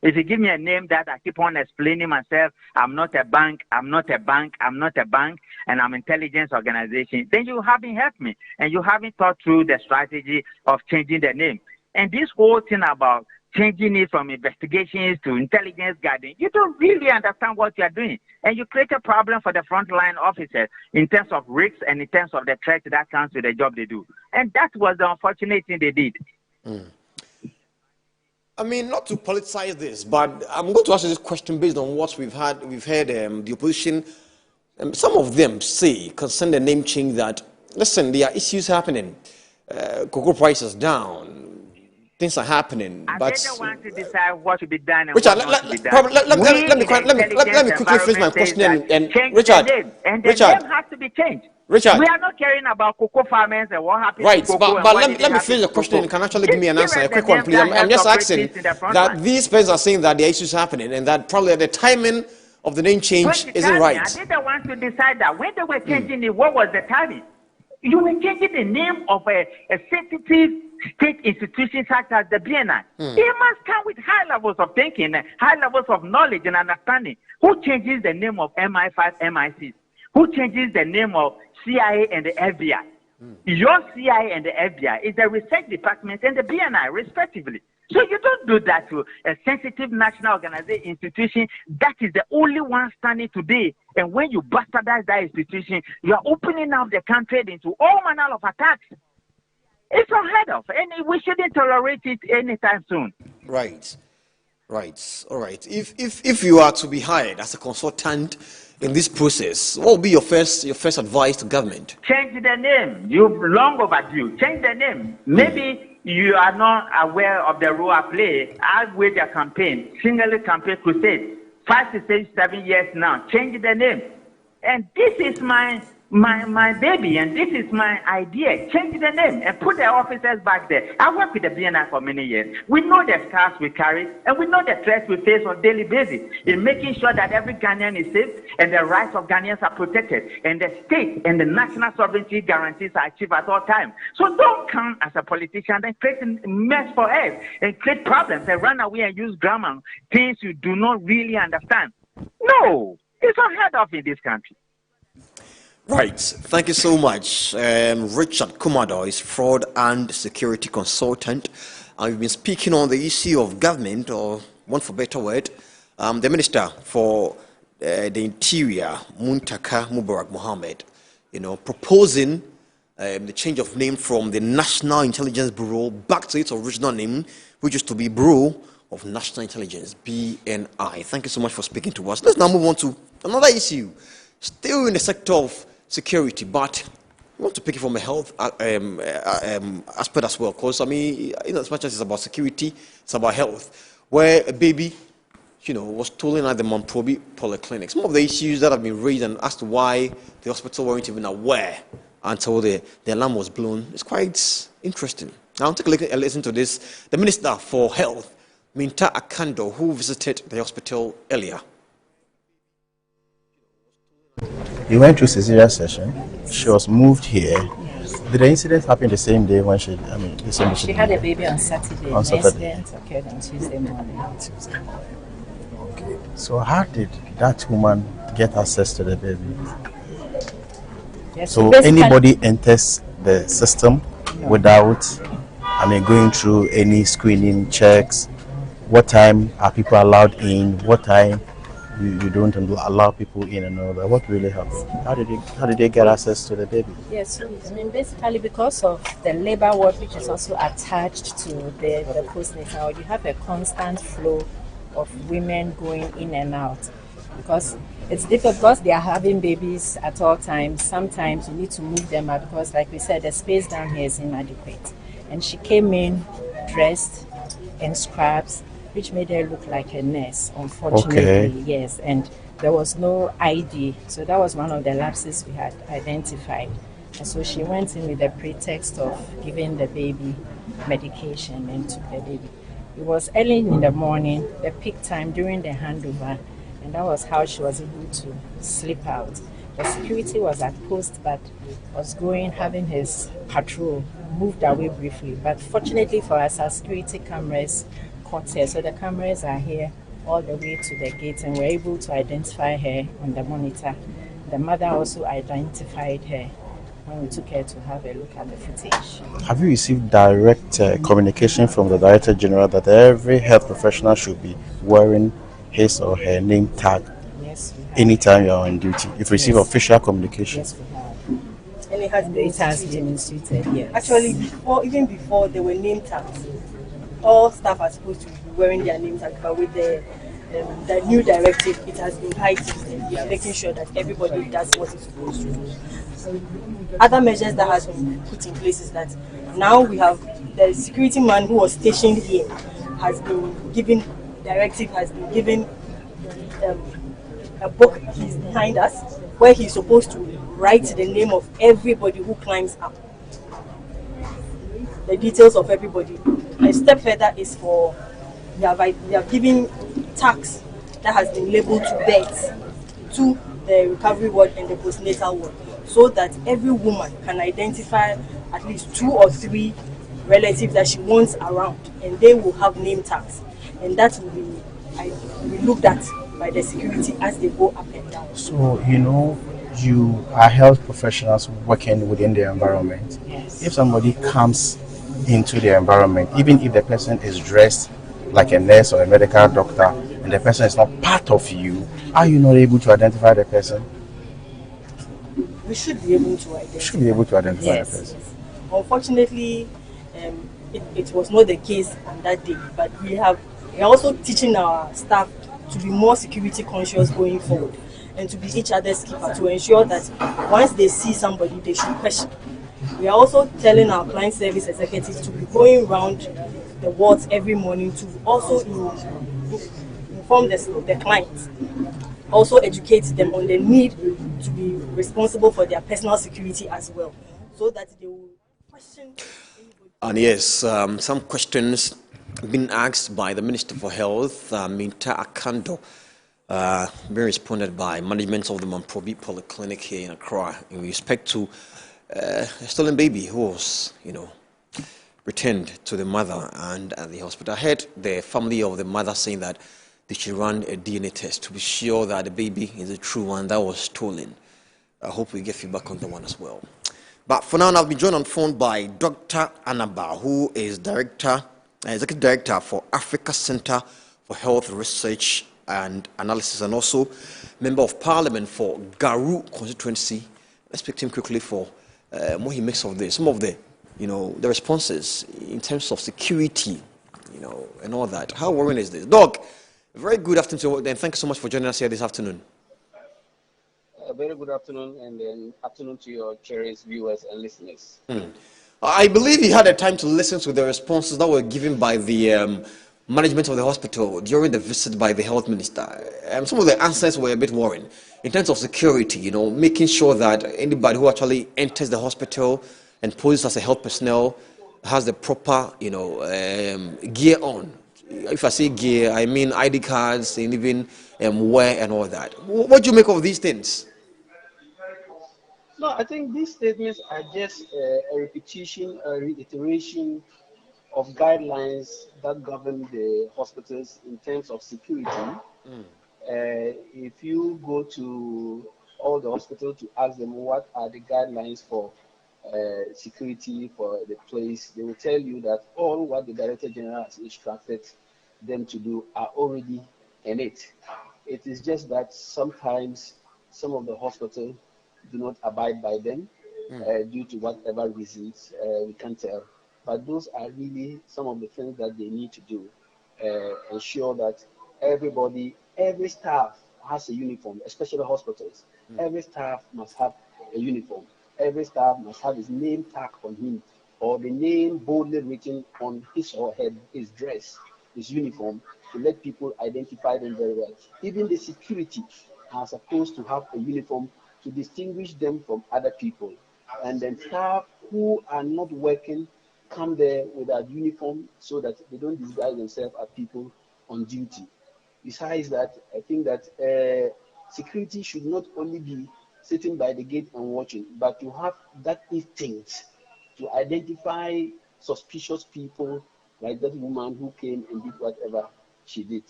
If you give me a name that I keep on explaining myself, I'm not a bank, I'm not a bank, I'm not a bank, and I'm an intelligence organization, then you haven't helped me. And you haven't thought through the strategy of changing the name. And this whole thing about changing it from investigations to intelligence guidance, you don't really understand what you are doing. And you create a problem for the frontline officers in terms of risks and in terms of the threat that comes with the job they do. And that was the unfortunate thing they did. I mean, not to politicize this, but I'm going to ask you this question based on what we've heard the opposition, some of them say, concerning the name change, that, listen, there are issues happening. Cocoa prices down, things are happening. But they don't want to decide what should be done and Richard, what not to be done. let me quickly finish my question. And Richard, and the name has to be changed. Richard, we are not caring about cocoa farmers and what happens right, to cocoa. But let me finish the question and you can actually give me an answer. A quick one, please. I'm just asking that these persons are saying that there are issues happening and that probably the timing of the name change isn't right. I didn't want to decide that. When they were changing it, what was the timing? You were changing the name of a sensitive state institution such as the BNI. It must come with high levels of thinking, high levels of knowledge and understanding. Who changes the name of MI5, MI6? Who changes the name of CIA and the FBI? Your CIA and the FBI is the research department and the BNI, respectively. So you don't do that to a sensitive national organization institution that is the only one standing today. And when you bastardize that institution, you are opening up the country into all manner of attacks. It's unheard of, and we shouldn't tolerate it anytime soon. Right. All right. If you are to be hired as a consultant in this process, what will be your first advice to government? Change the name. You've long overdue. Change the name. Maybe you are not aware of the role I play. I've waged a campaign, single campaign crusade, 5 to 6, 7 years now. Change the name. And this is my baby, and this is my idea. Change the name and put the officers back there. I worked with the BNI for many years. We know the scars we carry, and we know the threats we face on a daily basis in making sure that every Ghanaian is safe and the rights of Ghanaians are protected, and the state and the national sovereignty guarantees are achieved at all times. So don't come as a politician and create a mess for us and create problems and run away and use grammar, things you do not really understand. No, it's unheard of in this country. Right. Thank you so much. Richard Kumado is fraud and security consultant. We've been speaking on the issue of government, or one for better word, the Minister for the Interior, Muntaka Mubarak Mohammed, proposing the change of name from the National Intelligence Bureau back to its original name, which used to be Bureau of National Intelligence, BNI. Thank you so much for speaking to us. Let's now move on to another issue, still in the sector of security, but I want to pick it from a health aspect as well, because, I mean, as much as it's about security, it's about health, where a baby, was stolen at the Mamprobi Polyclinic. Some of the issues that have been raised and as to why the hospital weren't even aware until the alarm was blown is quite interesting. Now, take a listen to this. The Minister for Health, Minta Akando, who visited the hospital earlier. He went through cesarean section. She was moved here Did the incident happen the same day when she, I mean, the same She had a baby on Saturday. On The Saturday. incident occurred on Tuesday morning. Okay. So how did that woman get access to the baby? Yes, So basically- anybody enters the system without, I mean, going through any screening checks? What time are people allowed in? What time you don't allow people in and all that? What really happened? How did they get access to the baby? Yes, I mean, basically because of the labor ward, which is also attached to the postnatal, you have a constant flow of women going in and out. Because it's difficult because they are having babies at all times. Sometimes you need to move them out because, like we said, the space down here is inadequate. And she came in dressed in scrubs, which made her look like a nurse, unfortunately. Okay. Yes, and there was no ID. So that was one of the lapses we had identified. And so she went in with the pretext of giving the baby medication and took the baby. It was early in the morning, the peak time during the handover, and that was how she was able to slip out. The security was at post but was going, having his patrol, moved away briefly. But fortunately for us, our security cameras caught her. So the cameras are here all the way to the gate, and we're able to identify her on the monitor. The mother also identified her when we took her to have a look at the footage. Have you received direct communication from the Director General that every health professional should be wearing his or her name tag Yes, we have. anytime you are on duty? You've received Yes. official communication? Yes, we have. And it has been instituted, yes. Actually, even before there were name tags, all staff are supposed to be wearing their name tag, but with the new directive, it has been heightened. We are making sure that everybody does what it's supposed to do. Other measures that has been put in place is that now we have the security man who was stationed here has been given a book. He's behind us where he's supposed to write the name of everybody who climbs up, the details of everybody. A step further is for we are giving tax that has been labeled to beds to the recovery ward and the postnatal ward, so that every woman can identify at least 2 or 3 relatives that she wants around, and they will have name tags, and that will be looked at by the security as they go up and down. So, you are health professionals working within the environment. Yes. If somebody comes into the environment, even if the person is dressed like a nurse or a medical doctor, and the person is not part of you, are you not able to identify the person? We should be able to identify. You should be able to identify Yes. the person. Unfortunately, it was not the case on that day, but we are also teaching our staff to be more security conscious going forward, and to be each other's keeper, to ensure that once they see somebody, they should question. We are also telling our client service executives to be going around the wards every morning to also inform the clients, also educate them on the need to be responsible for their personal security as well, so that they will question. And yes, some questions been asked by the Minister for Health, Minta Akando, being responded by management of the Mamprobi Polyclinic here in Accra in respect to a stolen baby who was, returned to the mother and at the hospital. I heard the family of the mother saying that they should run a DNA test to be sure that the baby is a true one that was stolen. I hope we get feedback on that one as well. But for now, I've been joined on phone by Dr. Anaba, who is Executive Director for Africa Center for Health Research and Analysis, and also Member of Parliament for Garu constituency. Let's speak to him quickly for what he makes of this. Some of the, the responses in terms of security, and all that. How worrying is this? Doc, very good afternoon to you, and thank you so much for joining us here this afternoon. A very good afternoon, and then afternoon to your cherished viewers and listeners. I believe you had a time to listen to the responses that were given by the management of the hospital during the visit by the health minister. Some of the answers were a bit worrying in terms of security, making sure that anybody who actually enters the hospital and poses as a health personnel has the proper, gear on. If I say gear, I mean ID cards and even wear and all that. What do you make of these things? No, I think these statements are just a repetition, a reiteration of guidelines that govern the hospitals in terms of security. If you go to all the hospitals to ask them what are the guidelines for security for the place, they will tell you that all what the Director General has instructed them to do are already in it. It is just that sometimes some of the hospitals do not abide by them due to whatever reasons, we can't tell. But those are really some of the things that they need to do. Ensure that everybody, every staff has a uniform, especially hospitals. Every staff must have a uniform. Every staff must have his name tag on him or the name boldly written on his or her, his dress, his uniform, to let people identify them very well. Even the security are supposed to have a uniform to distinguish them from other people. And then staff who are not working come there without uniform so that they don't disguise themselves as people on duty. Besides that, I think that security should not only be sitting by the gate and watching, but to have that instinct to identify suspicious people, like that woman who came and did whatever she did.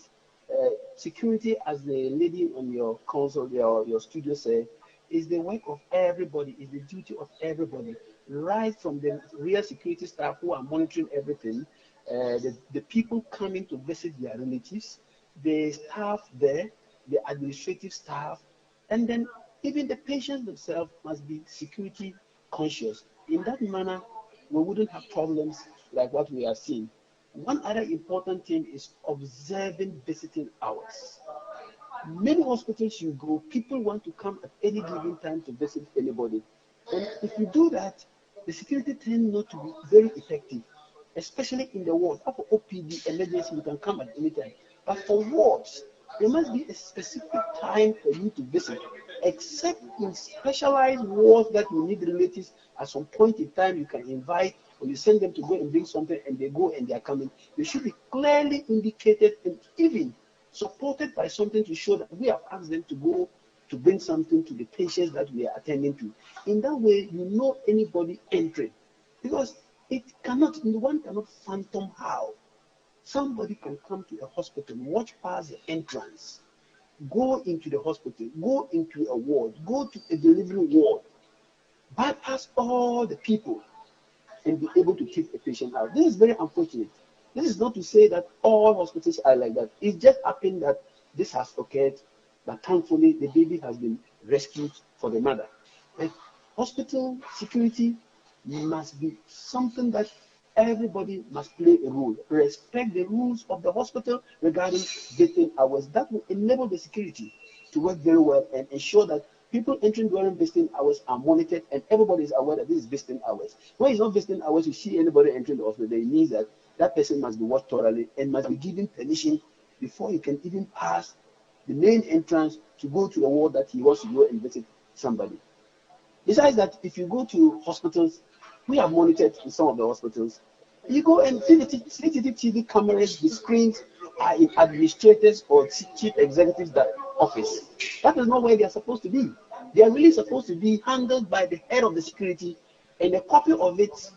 Security, as the lady on your console, your studio said, is the work of everybody, is the duty of everybody, right from the real security staff who are monitoring everything, the people coming to visit their relatives, the staff there, the administrative staff, and then even the patients themselves must be security conscious. In that manner, we wouldn't have problems like what we are seeing. One other important thing is observing visiting hours. Many hospitals you go, people want to come at any given time to visit anybody. And if you do that, the security tends not to be very effective, especially in the ward. For OPD emergency, you can come at any time. But for wards, there must be a specific time for you to visit, except in specialized wards that you need relatives. At some point in time, you can invite or you send them to go and bring something, and they go and they are coming. They should be clearly indicated and even supported by something to show that we have asked them to go to bring something to the patients that we are attending to. In that way, you know anybody entering, because one cannot phantom how somebody can come to a hospital, watch past the entrance, go into the hospital, go into a ward, go to a delivery ward, bypass all the people, and be able to take a patient out. This is very unfortunate. This is not to say that all hospitals are like that. It just happened that this has occurred, but thankfully the baby has been rescued for the mother. And hospital security must be something that everybody must play a role. Respect the rules of the hospital regarding visiting hours. That will enable the security to work very well and ensure that people entering during visiting hours are monitored and everybody is aware that this is visiting hours. When it's not visiting hours, you see anybody entering the hospital, it means that that person must be watched thoroughly and must be given permission before you can even pass the main entrance to go to the ward that he wants to go and visit somebody. Besides that, if you go to hospitals, we have monitored in some of the hospitals. You go and see the CCTV cameras, the screens are in administrators or chief executives' office. That is not where they are supposed to be. They are really supposed to be handled by the head of the security and a copy of it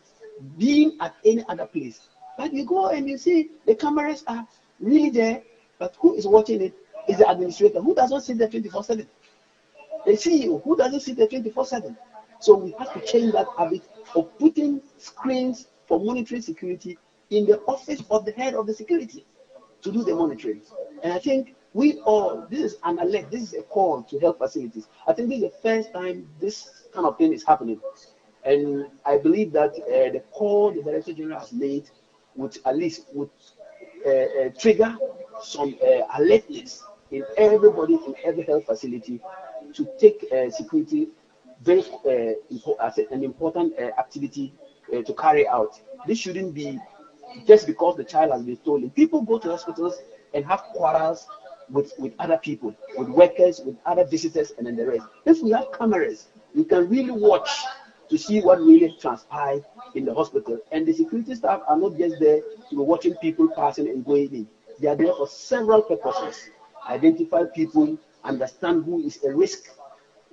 being at any other place. But you go and you see the cameras are really there, but who is watching it is the administrator, who does not sit there 24/7. The CEO, who doesn't sit there 24/7. So we have to change that habit of putting screens for monitoring security in the office of the head of the security to do the monitoring. And I think we all, this is an alert, this is a call to health facilities. I think this is the first time this kind of thing is happening. And I believe that the call the Director General has made would at least trigger some alertness in everybody in every health facility to take security very as an important activity to carry out. This shouldn't be just because the child has been stolen. People go to hospitals and have quarrels with other people, with workers, with other visitors, and then the rest. If we have cameras, we can really watch to see what really transpired in the hospital. And the security staff are not just there to be watching people passing and going in. They are there for several purposes. Identify people, understand who is a risk,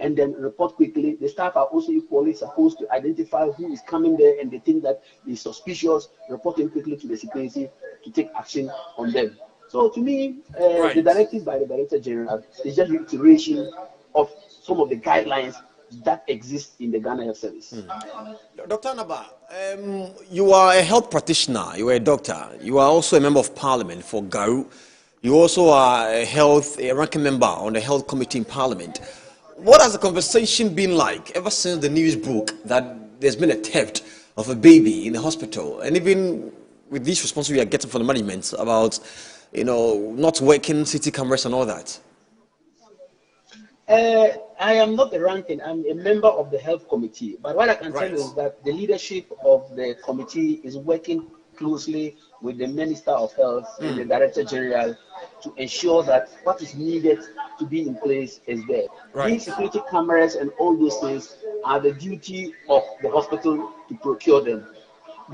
and then report quickly. The staff are also equally supposed to identify who is coming there, and they think that is suspicious, reporting quickly to the security to take action on them. So to me, the directive by the Director General is just reiteration of some of the guidelines that exist in the Ghana Health Service. Dr. Anaba, you are a health practitioner, you are a doctor, you are also a member of parliament for Garu, you also are a ranking member on the health committee in parliament. What has the conversation been like ever since the news broke that there's been a theft of a baby in the hospital, and even with these responses we are getting from the management about, not working city cameras and all that? I am not the ranking, I'm a member of the health committee. But what I can tell you is that the leadership of the committee is working closely with the Minister of Health and the Director General to ensure that what is needed to be in place is there. These security cameras and all those things are the duty of the hospital to procure them.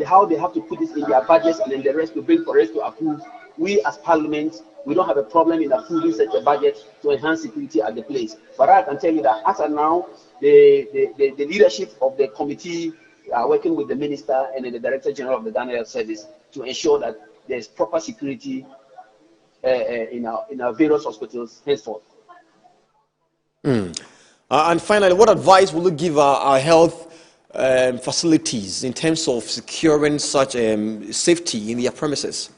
How they have to put it in their budgets and then the rest to bring for us to approve. We as Parliament, we don't have a problem in approving such a budget to enhance security at the place. But I can tell you that as of now, the leadership of the committee are working with the Minister and the Director General of the Ghana Health Service to ensure that there's proper security in our various hospitals henceforth. And finally, what advice will you give our health facilities in terms of securing such safety in their premises?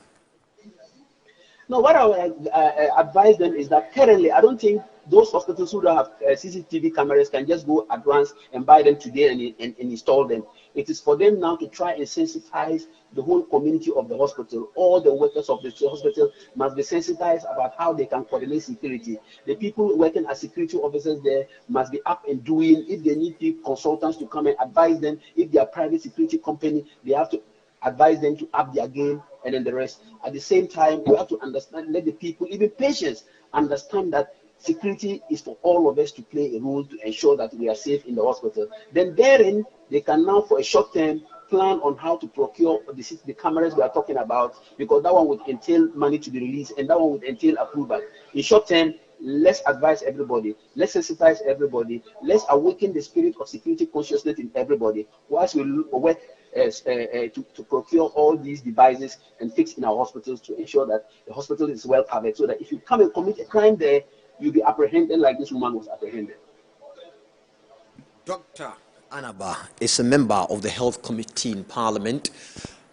No, what I would advise them is that currently, I don't think those hospitals who don't have CCTV cameras can just go at once and buy them today and install them. It is for them now to try and sensitize the whole community of the hospital. All the workers of the hospital must be sensitized about how they can coordinate security. The people working as security officers there must be up and doing. If they need consultants to come and advise them, if they are private security company, they have to advise them to up their game, and then the rest. At the same time, we have to understand, let the people, even patients, understand that security is for all of us to play a role to ensure that we are safe in the hospital. Then therein, they can now, for a short term, plan on how to procure the cameras we are talking about, because that one would entail money to be released, and that one would entail approval. In short term, let's advise everybody, let's sensitize everybody, let's awaken the spirit of security consciousness in everybody, whilst we work to procure all these devices and fix in our hospitals to ensure that the hospital is well covered, so that if you come and commit a crime there, you'll be apprehended like this woman was apprehended. Dr. Anaba is a member of the Health Committee in Parliament,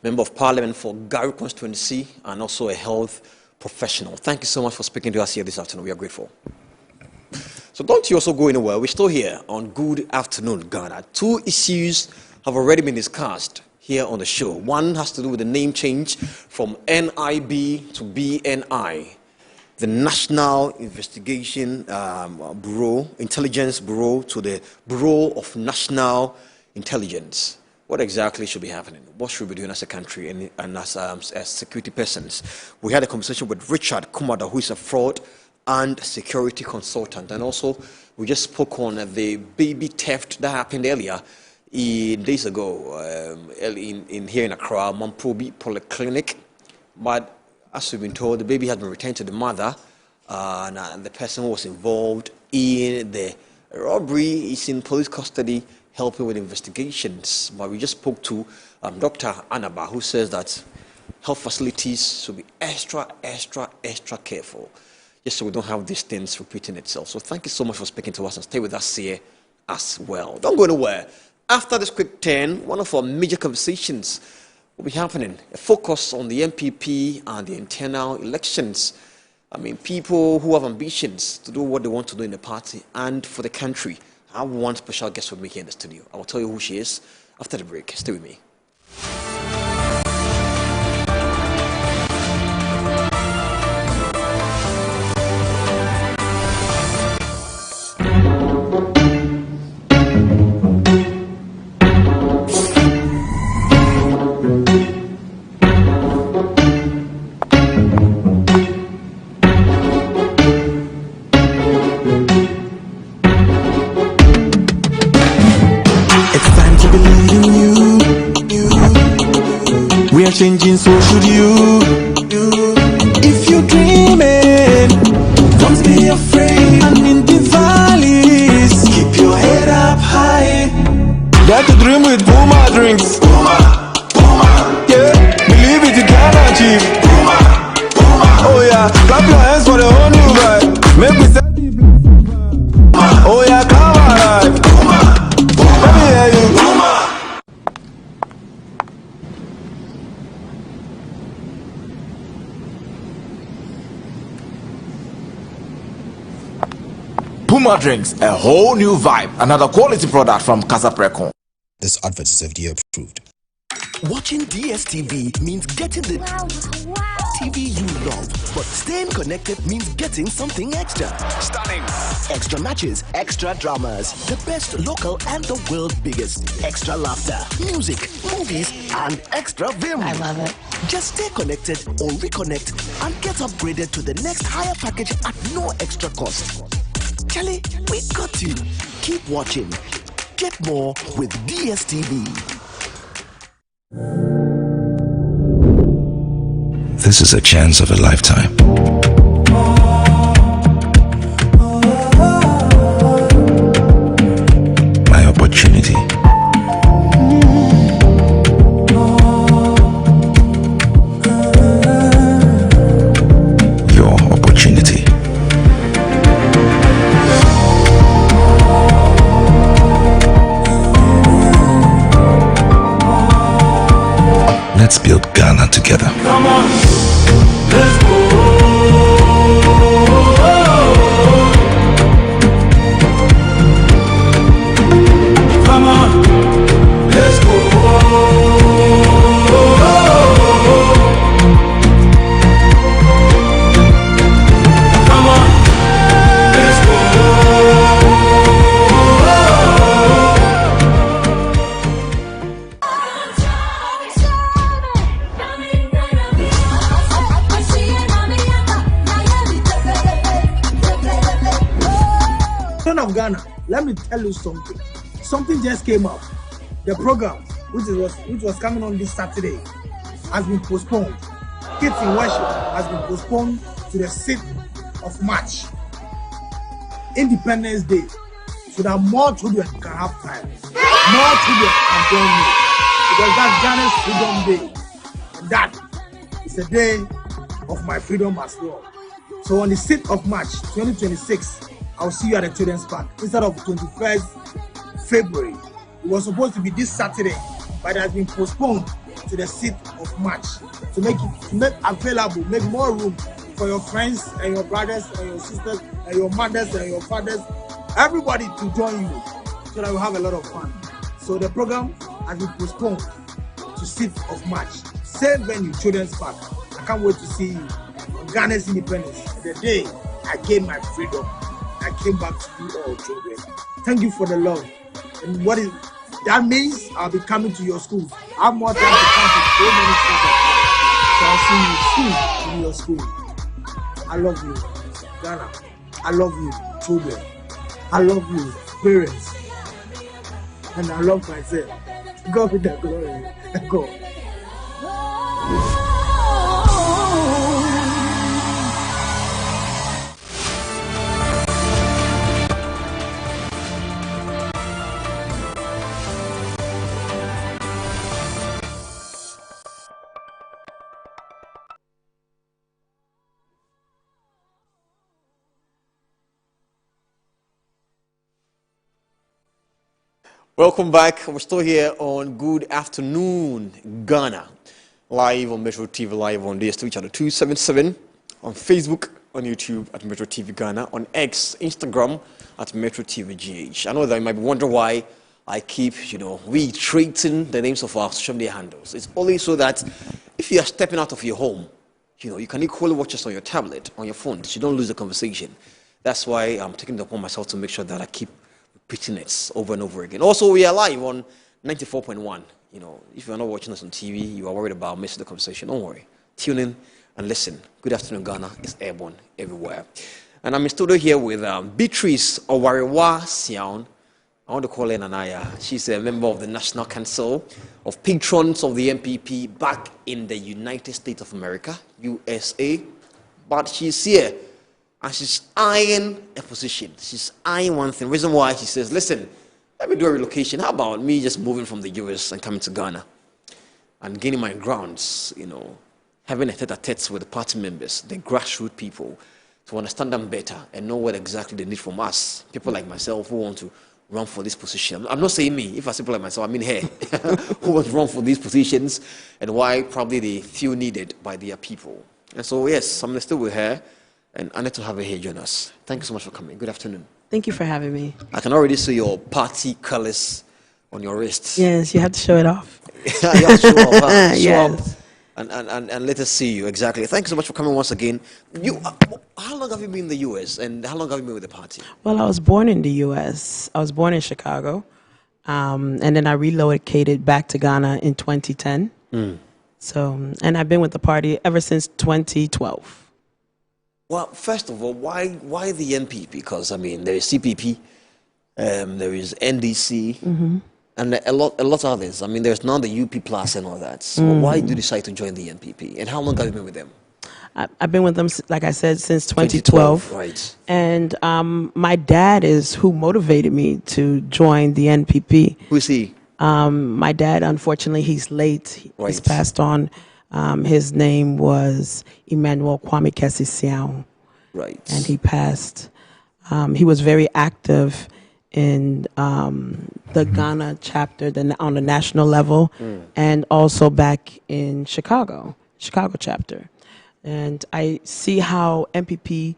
member of Parliament for Garu constituency, and also a health professional. Thank you so much for speaking to us here this afternoon. We are grateful. So don't you also go anywhere. We're still here on Good Afternoon Ghana. Two issues have already been discussed here on the show. One has to do with the name change from NIB to BNI, the National Investigation Bureau, Intelligence Bureau, to the Bureau of National Intelligence. What exactly should be happening? What should we be doing as a country and as security persons? We had a conversation with Richard Kumada, who is a fraud and security consultant. And also, we just spoke on the baby theft that happened earlier days ago here in Accra, Mamprobi Polyclinic. But as we've been told, the baby has been returned to the mother, and the person who was involved in the robbery is in police custody, helping with investigations. But we just spoke to Dr. Anaba, who says that health facilities should be extra careful, just so we don't have these things repeating itself. So thank you so much for speaking to us, and stay with us here as well. Don't go anywhere. After this quick turn, one of our major conversations will be happening, a focus on the MPP and the internal elections. I mean, people who have ambitions to do what they want to do in the party and for the country. I have one special guest with me here in the studio. I will tell you who she is after the break. Stay with me. Oh yeah, clap your hands for the whole new vibe. Make me send the blessings. Oh yeah, come alive. Let me hear you. Puma Drinks, a whole new vibe. Another quality product from Casa Precon. This advert is FDA approved. Watching DSTV means getting the TV you love, but staying connected means getting something extra. Stunning. Extra matches, extra dramas, the best local and the world's biggest. Extra laughter, music, movies, and extra vim. I love it. Just stay connected or reconnect and get upgraded to the next higher package at no extra cost. Charlie, we got you. Keep watching. Get more with DSTV. This is a chance of a lifetime. My opportunity. Your opportunity. Let's build Ghana together. Come on, let's go. Come on, let's go. Come on, let's go. Son of Ghana, let me tell you something. Something just came up. The program, which was coming on this Saturday, has been postponed. Kids in Worship has been postponed to the 6th of March, Independence Day, so that more children can have time. More children can join me, because that's Ghana's Freedom Day, and that is a day of my freedom as well. So on the 6th of March 2026, I'll see you at the Children's Park instead of 21st February. It was supposed to be this Saturday, but it has been postponed to the 6th of March to make available, make more room for your friends and your brothers and your sisters and your mothers and your fathers, everybody to join you, so that we'll have a lot of fun. So the program has been postponed to 6th of March. Same venue, Children's Park. I can't wait to see you on Ghana's independence, the day I gained my freedom. I came back to you all children. Thank you for the love. And that means I'll be coming to your school. I have more time to come to so many schools. So I'll see you soon in your school. I love you, Ghana. I love you, children. I love you, parents. And I love myself. God be the glory. God. Welcome back. We're still here on Good Afternoon Ghana, live on Metro TV, live on DSTV channel 277, on Facebook, on YouTube at Metro TV Ghana, on X, Instagram at Metro TV GH. I know that you might be wondering why I keep, reiterating the names of our social media handles. It's only so that if you are stepping out of your home, you can equally watch us on your tablet, on your phone, so you don't lose the conversation. That's why I'm taking it upon myself to make sure that I keep repeating it over and over again. Also, we are live on 94.1. If you're not watching us on TV, you are worried about missing the conversation. Don't worry. Tune in and listen. Good Afternoon Ghana is airborne everywhere. And I'm in studio here with Beatrice Owarewa Siaun. I want to call her Nanaya. She's a member of the National Council of Patrons of the NPP back in the United States of America, USA. But she's here. And she's eyeing a position. She's eyeing one thing. Reason why she says, listen, let me do a relocation. How about me just moving from the US and coming to Ghana and gaining my grounds, having a tete-a-tete with the party members, the grassroots people, to understand them better and know what exactly they need from us. People like myself who want to run for this position. I'm not saying me. If I say people like myself, I mean her, who want to run for these positions and why probably they feel needed by their people. And so, yes, I'm still with her, and honored to have her here join us. Thank you so much for coming. Good afternoon. Thank you for having me. I can already see your party colors on your wrists. Yes, you have to show it off. You have to show off, huh? Show Yes. up and let us see you. Exactly. Thank you so much for coming once again. How long have you been in the U.S. and how long have you been with the party? Well, I was born in the U.S. I was born in Chicago, and then I relocated back to Ghana in 2010. So, and I've been with the party ever since 2012. Well, first of all, why the NPP? Because I mean, there is CPP, there is NDC, and a lot of others. I mean, there's now the UP Plus and all that. So why did you decide to join the NPP? And how long have you been with them? I've been with them, like I said, since 2012. Right. And my dad is who motivated me to join the NPP. Who is he? My dad, unfortunately, he's late. He's passed on. His name was Emmanuel Kwame Kessie. Right. And he passed. He was very active in the Ghana chapter on the national level, and also back in Chicago chapter. And I see how MPP,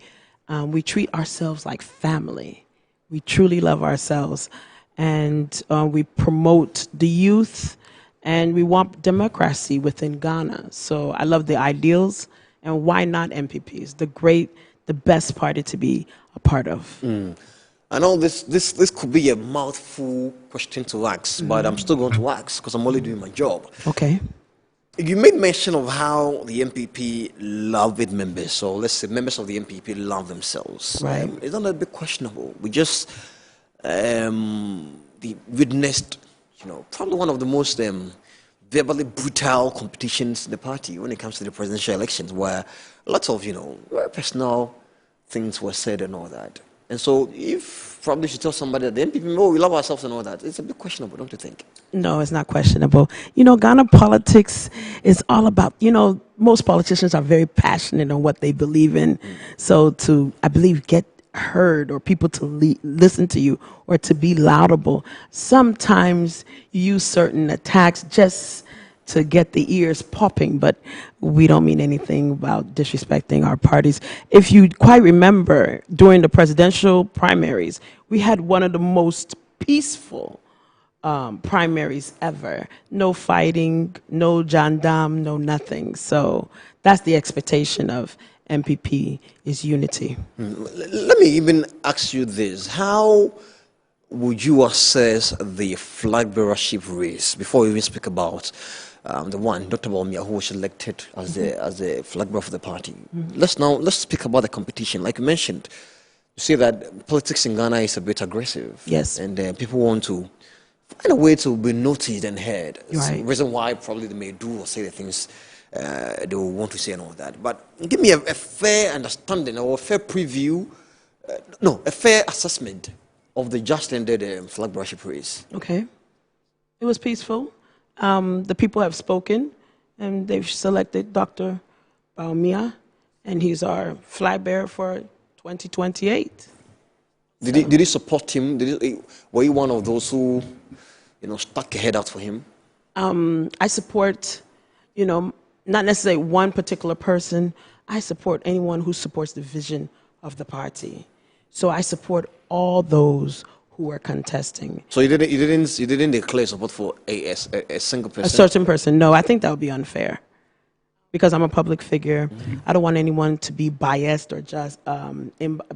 we treat ourselves like family. We truly love ourselves. And we promote the youth, and we want democracy within Ghana. So I love the ideals, and why not MPPs? The best party to be a part of. I know this could be a mouthful question to ask, but I'm still going to ask because I'm only doing my job. Okay. You made mention of how the MPP love its members. So let's say members of the MPP love themselves. Right. It's not a bit questionable. We just witnessed, probably one of the most verbally brutal competitions in the party when it comes to the presidential elections, where lots of, very personal things were said and all that. And so if probably you should tell somebody that the MPP, we love ourselves and all that, it's a bit questionable, don't you think? No, it's not questionable. Ghana politics is all about, most politicians are very passionate on what they believe in. So to, I believe, get heard or people to listen to you or to be laudable, sometimes you use certain attacks just to get the ears popping, but we don't mean anything about disrespecting our parties. If you quite remember, during the presidential primaries, we had one of the most peaceful primaries ever. No fighting, no gendarme, no nothing. So that's the expectation of MPP, is unity. Let me even ask you this. How would you assess the flag bearership race before we even speak about the one, Dr. Bawumia, who was elected as the flag bearer for the party? Let's speak about the competition. Like you mentioned, you see that politics in Ghana is a bit aggressive. Yes. And people want to find a way to be noticed and heard. It's Right. the reason why probably they may do or say the things they will want to say and all that. But give me a fair understanding or a fair preview, a fair assessment of the just ended flag bearership race. Okay. It was peaceful. The people have spoken, and they've selected Dr. Bawumia, and he's our flag bearer for 2028. Did you support him? Were you one of those who, stuck a head out for him? I support, not necessarily one particular person. I support anyone who supports the vision of the party. So I support all those who are contesting. So you didn't declare support for a single person? A certain person. No, I think that would be unfair. Because I'm a public figure, I don't want anyone to be biased or just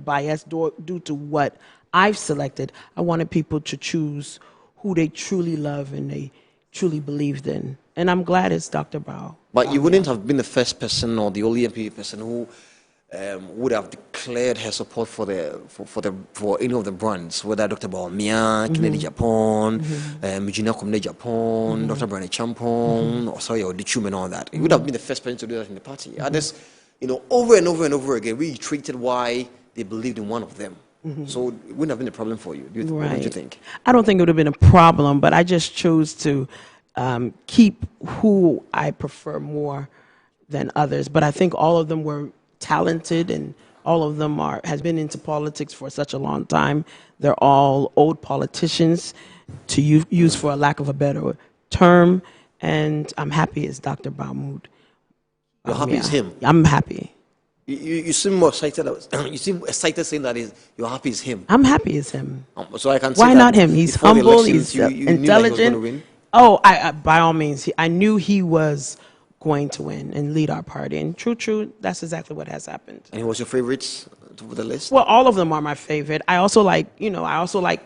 biased due to what I've selected. I wanted people to choose who they truly love and they truly believed in. And I'm glad it's Dr. Bao. But you wouldn't have been the first person or the only MPP person who would have declared her support for any of the brands, whether Dr. Bawumia, Kennedy Japan, Eugenia Komne Japan, Dr. Brane Champon, or Dichum and all that. You would have been the first person to do that in the party. Others, over and over and over again, we treated why they believed in one of them. So it wouldn't have been a problem for you. What do you think? I don't think it would have been a problem, but I just chose to keep who I prefer more than others. But I think all of them were talented, and all of them has been into politics for such a long time. They're all old politicians, to use for a lack of a better term. And I'm happy it's Dr. Mahmoud. You're happy it's him? I'm happy. You seem more excited. You seem excited saying that you're happy it's him. I'm happy it's him. So I can say Why that not him? He's before the humble. elections, He's you knew that he was intelligent. going to win? Oh, I by all means, I knew he was going to win and lead our party. And true, that's exactly what has happened. And he was your favorite to the list? Well, all of them are my favorite. I also like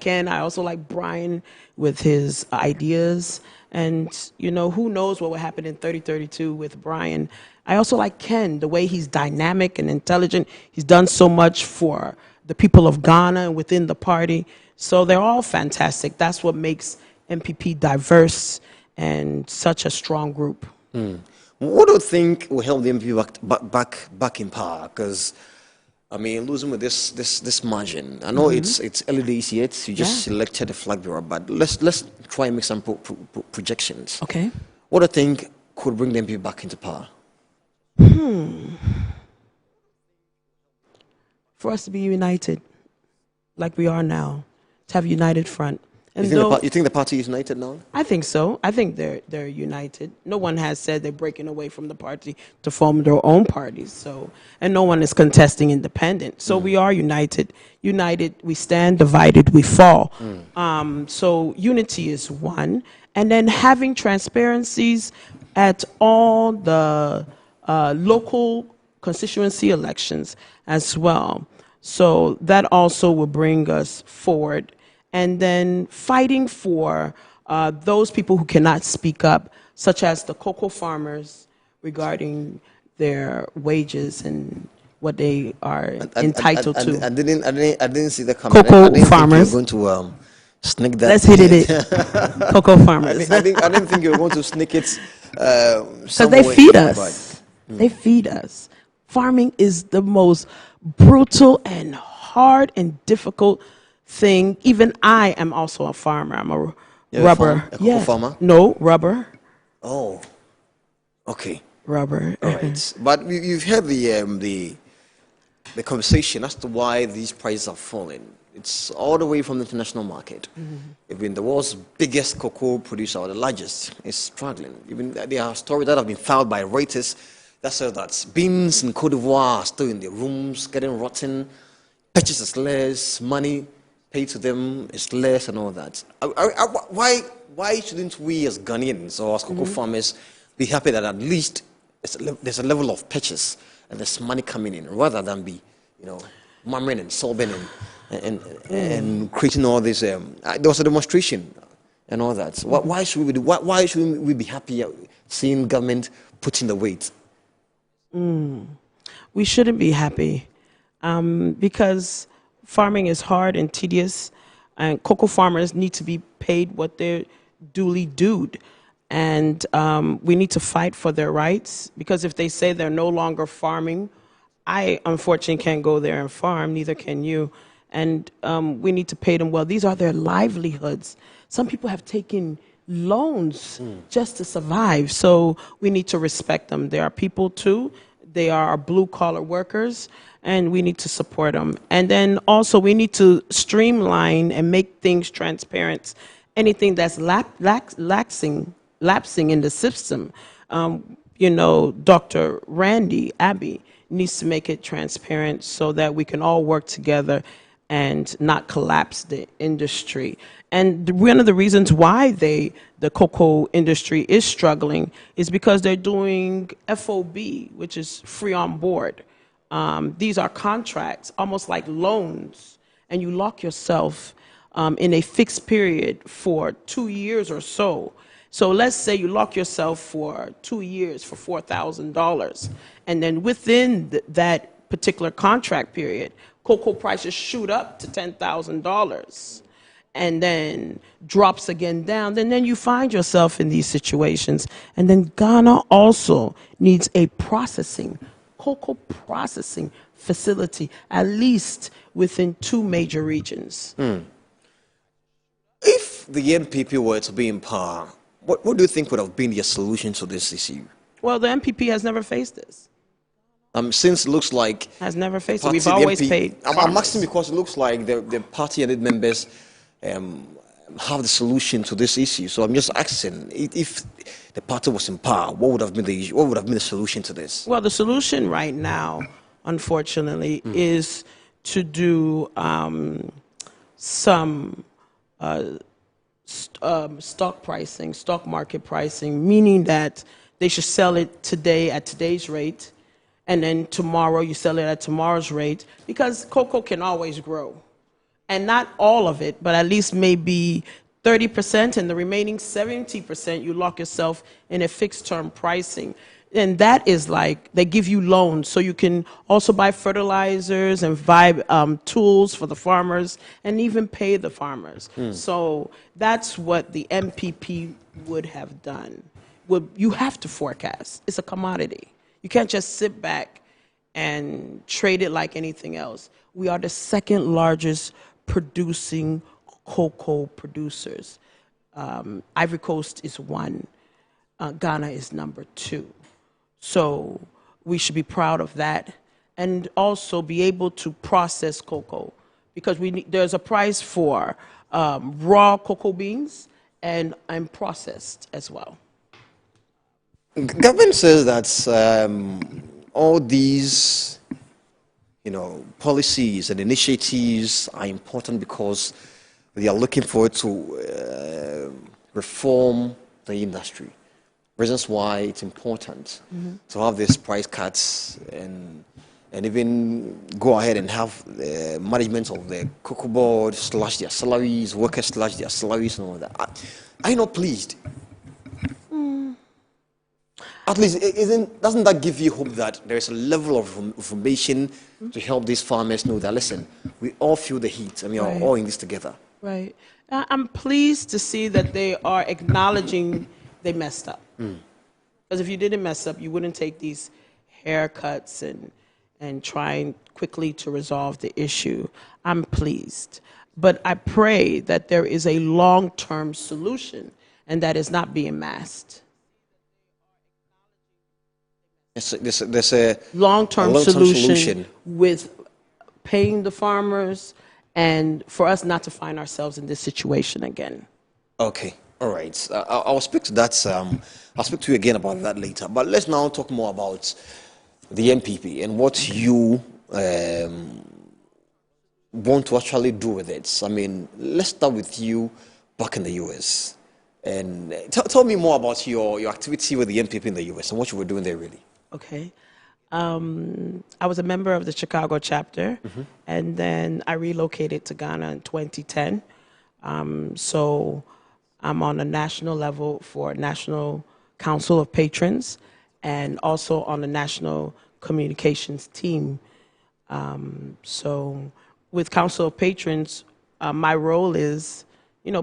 Ken. I also like Brian with his ideas. And, who knows what will happen in 3032 with Brian. I also like Ken, the way he's dynamic and intelligent. He's done so much for the people of Ghana and within the party. So they're all fantastic. That's what makes MPP diverse and such a strong group. What do you think will help the MPP back in power? Because, losing with this margin. I know it's early days yet. You just elected a flag bearer, but let's try and make some projections. Okay. What do you think could bring the MPP back into power? For us to be united, like we are now, to have a united front. And you think the party is united now? I think so. I think they're united. No one has said they're breaking away from the party to form their own parties. So, and no one is contesting independent. So we are united. United, we stand. Divided, we fall. So unity is one, and then having transparencies at all the local constituency elections as well. So that also will bring us forward. And then fighting for those people who cannot speak up, such as the cocoa farmers, regarding their wages and what they are entitled to. I didn't see the comment. Cocoa farmers. Think you were going to sneak that. Let's hit it. Cocoa farmers. I didn't think you were going to sneak it. Because they feed us. They feed us. Farming is the most brutal and hard and difficult thing. Even I am also a farmer. I'm a rubber. A cocoa farmer? No, rubber. Oh, okay. Rubber. All right. But you've heard the conversation as to why these prices are falling. It's all the way from the international market. Even the world's biggest cocoa producer, or the largest, is struggling. Even there are stories that have been filed by Reuters that say that beans in Cote d'Ivoire are still in the rooms, getting rotten, purchase is less, money paid to them is less, and all that. Why shouldn't we as Ghanaians or as cocoa farmers be happy that at least there's a level of purchase and there's money coming in, rather than be, murmuring and sobbing and creating all this? There was a demonstration and all that. Why shouldn't we be happy seeing government putting the weight? We shouldn't be happy because farming is hard and tedious, and cocoa farmers need to be paid what they're duly due. And we need to fight for their rights, because if they say they're no longer farming, I unfortunately can't go there and farm, neither can you. And we need to pay them well. These are their livelihoods. Some people have taken loans just to survive, so we need to respect them. They are people too. They are blue-collar workers, and we need to support them. And then also we need to streamline and make things transparent. Anything that's lapsing in the system, Dr. Randy Abbey needs to make it transparent so that we can all work together and not collapse the industry. And one of the reasons why the cocoa industry is struggling is because they're doing FOB, which is free on board. These are contracts, almost like loans, and you lock yourself in a fixed period for 2 years or so. So let's say you lock yourself for 2 years for $4,000, and then within that particular contract period, cocoa prices shoot up to $10,000 and then drops again down. And then you find yourself in these situations. And then Ghana also needs a cocoa processing facility, at least within 2 major regions. If the NPP were to be in power, what do you think would have been your solution to this issue? Well, the MPP has never faced this. Since it looks like has never faced it. party, We've always MP paid. I'm asking because it looks like the party and its members have the solution to this issue. So I'm just asking, if the party was in power, what would have been the solution to this? Well, the solution right now, unfortunately, is to do some stock pricing, stock market pricing, meaning that they should sell it today at today's rate, and then tomorrow you sell it at tomorrow's rate, because cocoa can always grow. And not all of it, but at least maybe 30%, and the remaining 70% you lock yourself in a fixed term pricing. And that is like, they give you loans, so you can also buy fertilizers and buy tools for the farmers and even pay the farmers. So that's what the MPP would have done. You have to forecast. It's a commodity. You can't just sit back and trade it like anything else. We are the second largest producing cocoa producers. Ivory Coast is 1. Ghana is number 2. So we should be proud of that, and also be able to process cocoa, because there's a price for raw cocoa beans and processed as well. Government says that all these, policies and initiatives are important because they are looking forward to reform the industry. Reasons why it's important to have these price cuts and even go ahead and have the management of the cocoa board slash their salaries, workers slash their salaries, and all that. Are you not pleased? At least, doesn't that give you hope that there is a level of information to help these farmers know that, listen, we all feel the heat and we are all in this together? Right. I'm pleased to see that they are acknowledging they messed up. Because if you didn't mess up, you wouldn't take these haircuts and trying quickly to resolve the issue. I'm pleased. But I pray that there is a long-term solution and that is not being masked. There's a long-term solution with paying the farmers, and for us not to find ourselves in this situation again. Okay, all right. I'll speak to that. I'll speak to you again about that later. But let's now talk more about the MPP and what you want to actually do with it. I mean, let's start with you back in the US. And tell me more about your activity with the MPP in the US and what you were doing there, really. Okay. I was a member of the Chicago chapter, and then I relocated to Ghana in 2010. So I'm on a national level for National Council of Patrons, and also on the National Communications team. So with Council of Patrons, my role is,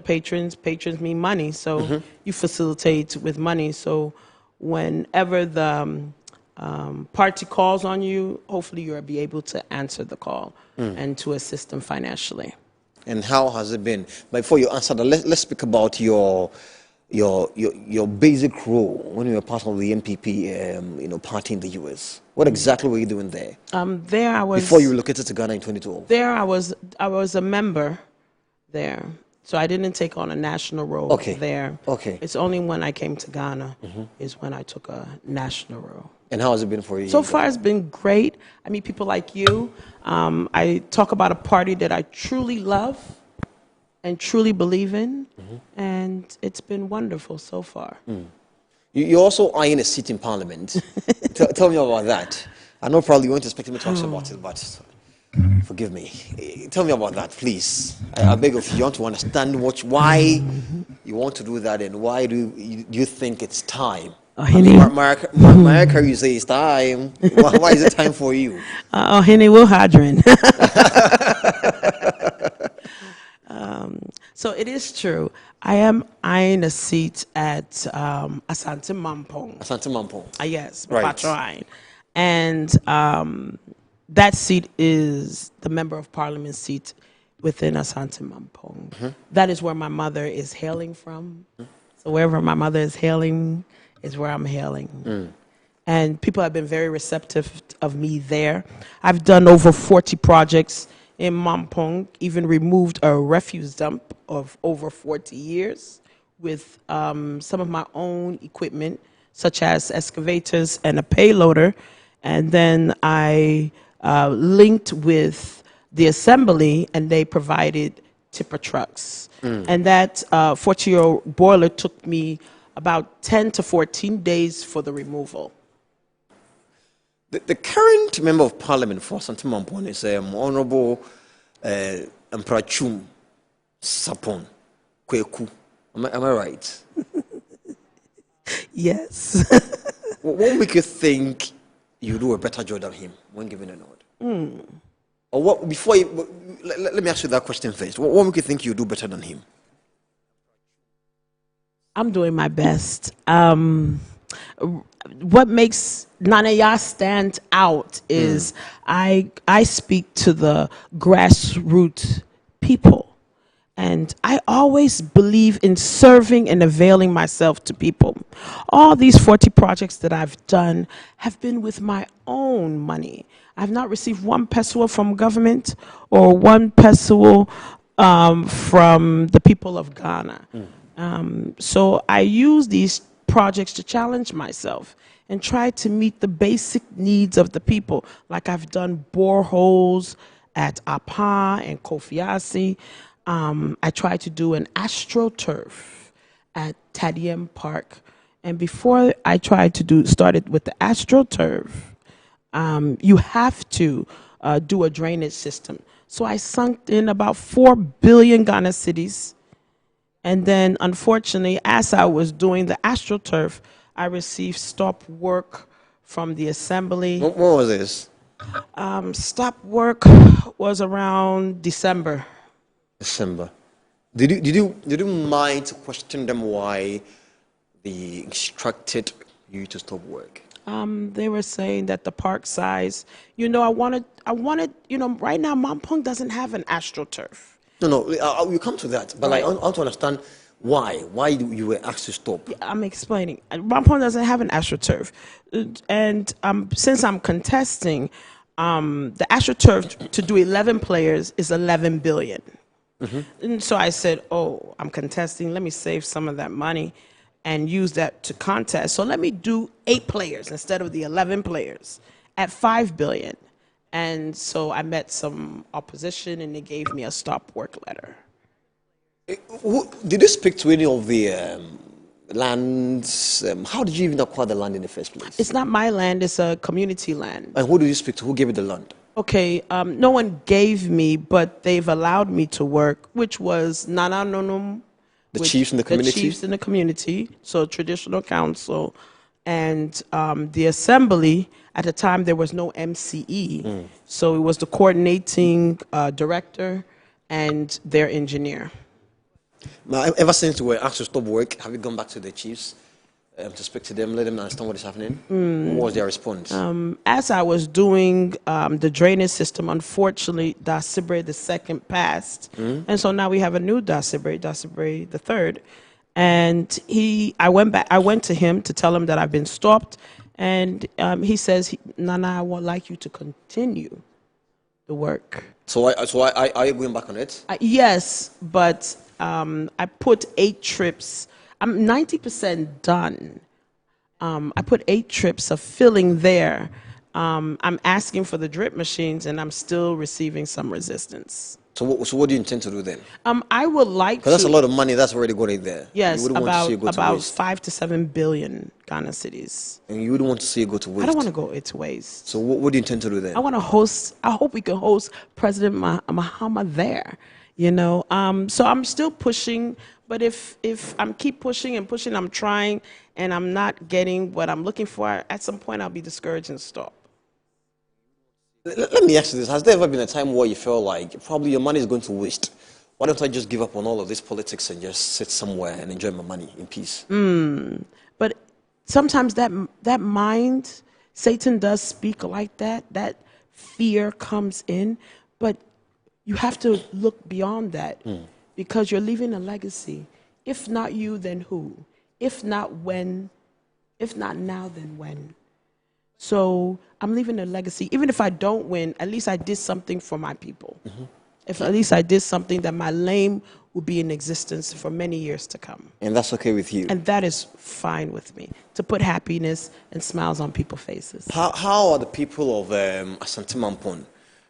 patrons mean money. So you facilitate with money. So whenever the party calls on you, hopefully you'll be able to answer the call and to assist them financially. And how has it been? Before you answer that, let's speak about your basic role when you were part of the MPP, party in the US. What exactly were you doing there? There I was. Before you relocated to Ghana in 2012. There I was a member there, so I didn't take on a national role there. Okay. It's only when I came to Ghana is when I took a national role. And how has it been for you? So far, it's been great. I meet people like you. I talk about a party that I truly love and truly believe in, and it's been wonderful so far. You're also eyeing a seat in Parliament. Tell me about that. I know probably you weren't expecting me to talk about it, but forgive me. Tell me about that, please. I beg of you. You want to understand why you want to do that, and why do you think it's time? Mariah Carey say it's time. Why is it time for you? Henny Will Hadron. So it is true. I am eyeing a seat at Asante Mampong. Asante Mampong. Yes, right. Patron. And that seat is the Member of Parliament seat within Asante Mampong. That is where my mother is hailing from. So wherever my mother is hailing is where I'm hailing. and people have been very receptive of me there. I've done over 40 projects in Mampong, even removed a refuse dump of over 40 years with some of my own equipment, such as excavators and a payloader. And then I linked with the assembly, and they provided tipper trucks. And that 40-year-old boiler took me about 10 to 14 days for the removal. The current member of parliament for Asante Mampong is Honorable Mprachum Sapon Kweku. Am I right? Yes. What would make you think you do a better job than him when given a nod? Or what? Before you, let me ask you that question first. What would make you think you do better than him? I'm doing my best. What makes Nanaya stand out is I speak to the grassroots people. And I always believe in serving and availing myself to people. All these 40 projects that I've done have been with my own money. I've not received one peso from government or one peso from the people of Ghana. So I use these projects to challenge myself and try to meet the basic needs of the people. Like I've done boreholes at Apa and Kofiasi. I tried to do an AstroTurf at Tadiem Park. And before I tried to started with the AstroTurf, you have to do a drainage system. So I sunk in about 4 billion Ghana cedis. And then, unfortunately, as I was doing the AstroTurf, I received stop work from the assembly. What was this? Stop work was around December. December. Did you mind to question them why they instructed you to stop work? They were saying that the park size, I wanted, right now Mampong doesn't have an AstroTurf. No, we'll come to that. But I want to understand why you were asked to stop. Yeah, I'm explaining. Mampong doesn't have an AstroTurf. And since I'm contesting, the AstroTurf to do 11 players is 11 billion. And so I said, I'm contesting. Let me save some of that money and use that to contest. So let me do 8 players instead of the 11 players at 5 billion. And so I met some opposition, and they gave me a stop work letter. Did you speak to any of the lands? How did you even acquire the land in the first place? It's not my land. It's a community land. And who did you speak to? Who gave you the land? Okay, no one gave me, but they've allowed me to work, which was Nana Nonum. The chiefs in the community? The chiefs in the community, so traditional council. And the assembly, at the time there was no MCE, so it was the coordinating director and their engineer. Now, ever since you were asked to stop work, have you gone back to the chiefs to speak to them, let them understand what is happening? What was their response? As I was doing the drainage system, unfortunately, Dasibre II passed, and so now we have a new Dasibre III. And I went to him to tell him that I've been stopped, and he says, Nana, I would like you to continue the work. So are you going back on it? Yes, but I put 8 trips. I'm 90% done. I put 8 trips of filling there. I'm asking for the drip machines, and I'm still receiving some resistance. So what do you intend to do then? I would like to. Because that's a lot of money that's already going in there. Yes, you wouldn't want to see it go to about waste. 5 to 7 billion Ghana cedis. And you wouldn't want to see it go to waste. I don't want to go to waste. So what do you intend to do then? I want to host. I hope we can host President Mahama there. So I'm still pushing. But if I'm keep pushing and pushing, I'm trying, and I'm not getting what I'm looking for, at some point I'll be discouraged and stop. Let me ask you this. Has there ever been a time where you felt like probably your money is going to waste? Why don't I just give up on all of this politics and just sit somewhere and enjoy my money in peace? But sometimes that mind, Satan does speak like that. That fear comes in. But you have to look beyond that because you're leaving a legacy. If not you, then who? If not when? If not now, then when? So I'm leaving a legacy. Even if I don't win, at least I did something for my people. If at least I did something that my name will be in existence for many years to come. And that's okay with you? And that is fine with me, to put happiness and smiles on people's faces. How are the people of Asante Mampon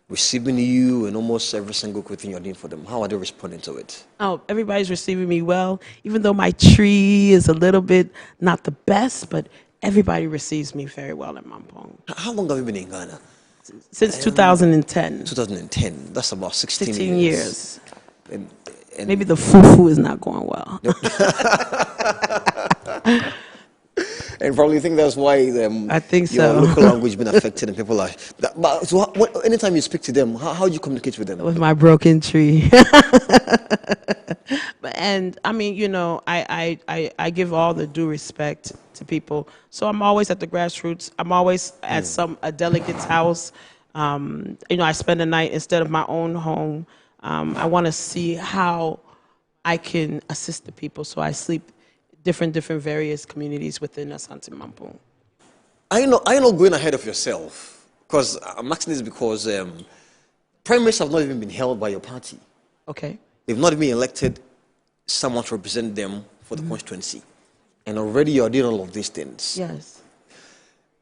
receiving you and almost every single good thing you're doing for them? How are they responding to it? Oh, everybody's receiving me well, even though my tree is a little bit not the best, but everybody receives me very well in Mampong. How long have you been in Ghana? Since 2010. 2010. That's about 16 years. And maybe the fufu is not going well. And probably think that's why I think your so. local language been affected and people are. But so anytime you speak to them, how do you communicate with them? With my broken tree. And I mean, you know, I give all the due respect to people. So I'm always at the grassroots. I'm always at a delegate's house. You know, I spend the night instead of my own home. I want to see how I can assist the people. So I sleep different various communities within Asante Mampong. Are you not going ahead of yourself? Because I'm asking this because primaries have not even been held by your party. Okay. They've not even elected someone to represent them for the constituency. And already you're doing all of these things. Yes.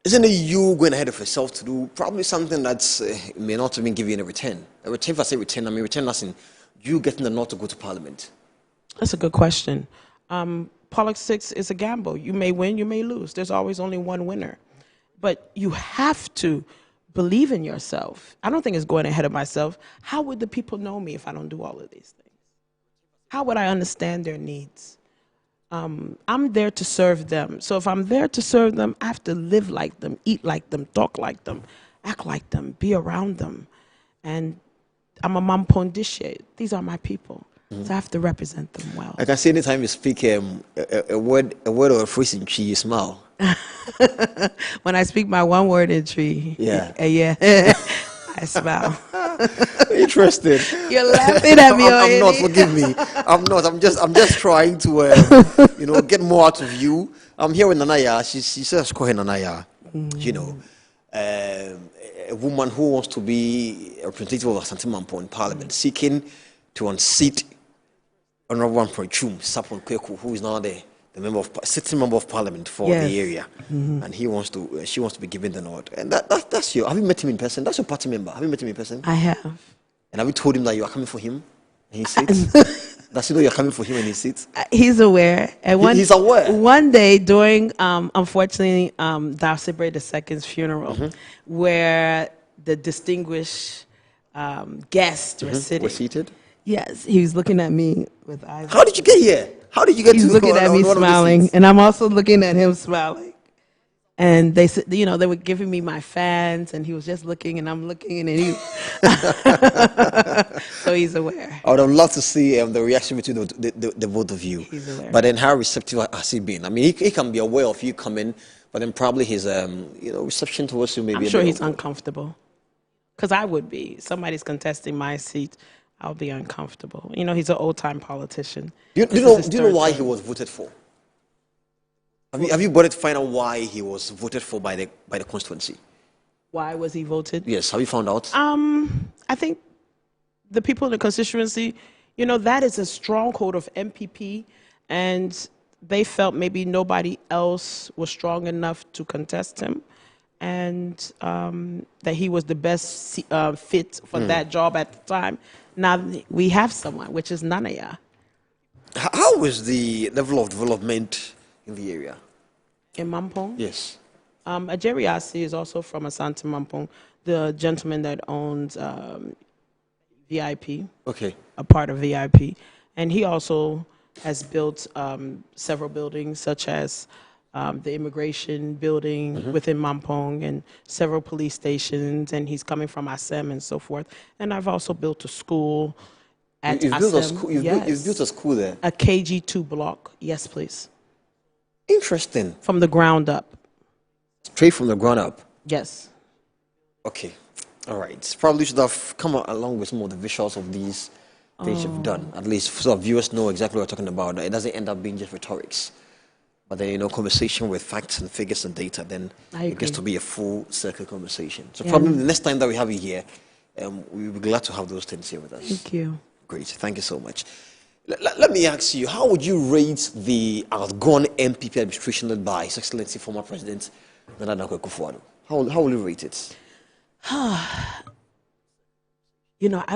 Isn't it you going ahead of yourself to do probably something that may not even give you any return? A return, if I say return, I mean return as in you getting the nod to go to parliament. That's a good question. Politics is a gamble. You may win, you may lose. There's always only one winner. But you have to believe in yourself. I don't think it's going ahead of myself. How would the people know me if I don't do all of these things? How would I understand their needs? I'm there to serve them. So if I'm there to serve them, I have to live like them, eat like them, talk like them, act like them, be around them. And I'm a Mampondishe. These are my people. So I have to represent them well. I can see anytime you speak a word or a phrase in Chi, you smile. When I speak my one word in Tree, yeah, I smile. Interesting. You're laughing at me. I'm not. Forgive me. I'm not. I'm just trying to, get more out of you. I'm here with Nanaya. She says, "Call her Nanaya." You know, a woman who wants to be a representative of Asante Mampong in Parliament, seeking to unseat Honorable Chum Sapon Kweku, who is now the sitting member of Parliament for the area, and she wants to be given the nod. And that's you. Have you met him in person? That's your party member. Have you met him in person? I have. And have you told him that you are coming for him? And he sits. Does he know you're coming for him and he sits? He's aware. And he's aware. One day during, unfortunately, Darcy II's funeral, where the distinguished guests were sitting. Were seated? Yes, he was looking at me with eyes. How did you get here? How did you get? He's looking at me smiling, and I'm also looking at him smiling. And they said, they were giving me my fans, and he was just looking, and I'm looking, and he. So he's aware. I would have loved to see the reaction between the both of you. He's aware. But then, how receptive has he been? I mean, he can be aware of you coming, but then probably his reception towards you maybe. I'm sure he's uncomfortable, because I would be. Somebody's contesting my seat. I'll be uncomfortable. He's an old-time politician. Do you know why he was voted for? Have you bothered to find out why he was voted for by the constituency? Why was he voted? Yes. Have you found out? I think the people in the constituency, that is a stronghold of MPP, and they felt maybe nobody else was strong enough to contest him, and that he was the best fit for that job at the time. Now we have someone, which is Nanaya. How is the level of development in the area? In Mampong? Yes. Ajeri Asi is also from Asante Mampong, the gentleman that owns VIP. Okay. A part of VIP. And he also has built several buildings, such as the immigration building within Mampong and several police stations, and he's coming from ASEM and so forth. And I've also built a school at ASEM. Built a school. You've built a school there? A KG2 block. Yes, please. Interesting. From the ground up. Straight from the ground up? Yes. Okay. All right. Probably should have come along with some of the visuals of these things you've done. At least so viewers know exactly what we're talking about. It doesn't end up being just rhetorics. But then, conversation with facts and figures and data, then it gets agree. to be a full circle conversation. So Yeah. probably the next time that we have you here, we'll be glad to have those things here with us. Thank you. Great. Thank you so much. Let me ask you, how would you rate the outgone MPP administration led by His Excellency former President Nana Dankwa Akufo-Addo? How will you rate it? I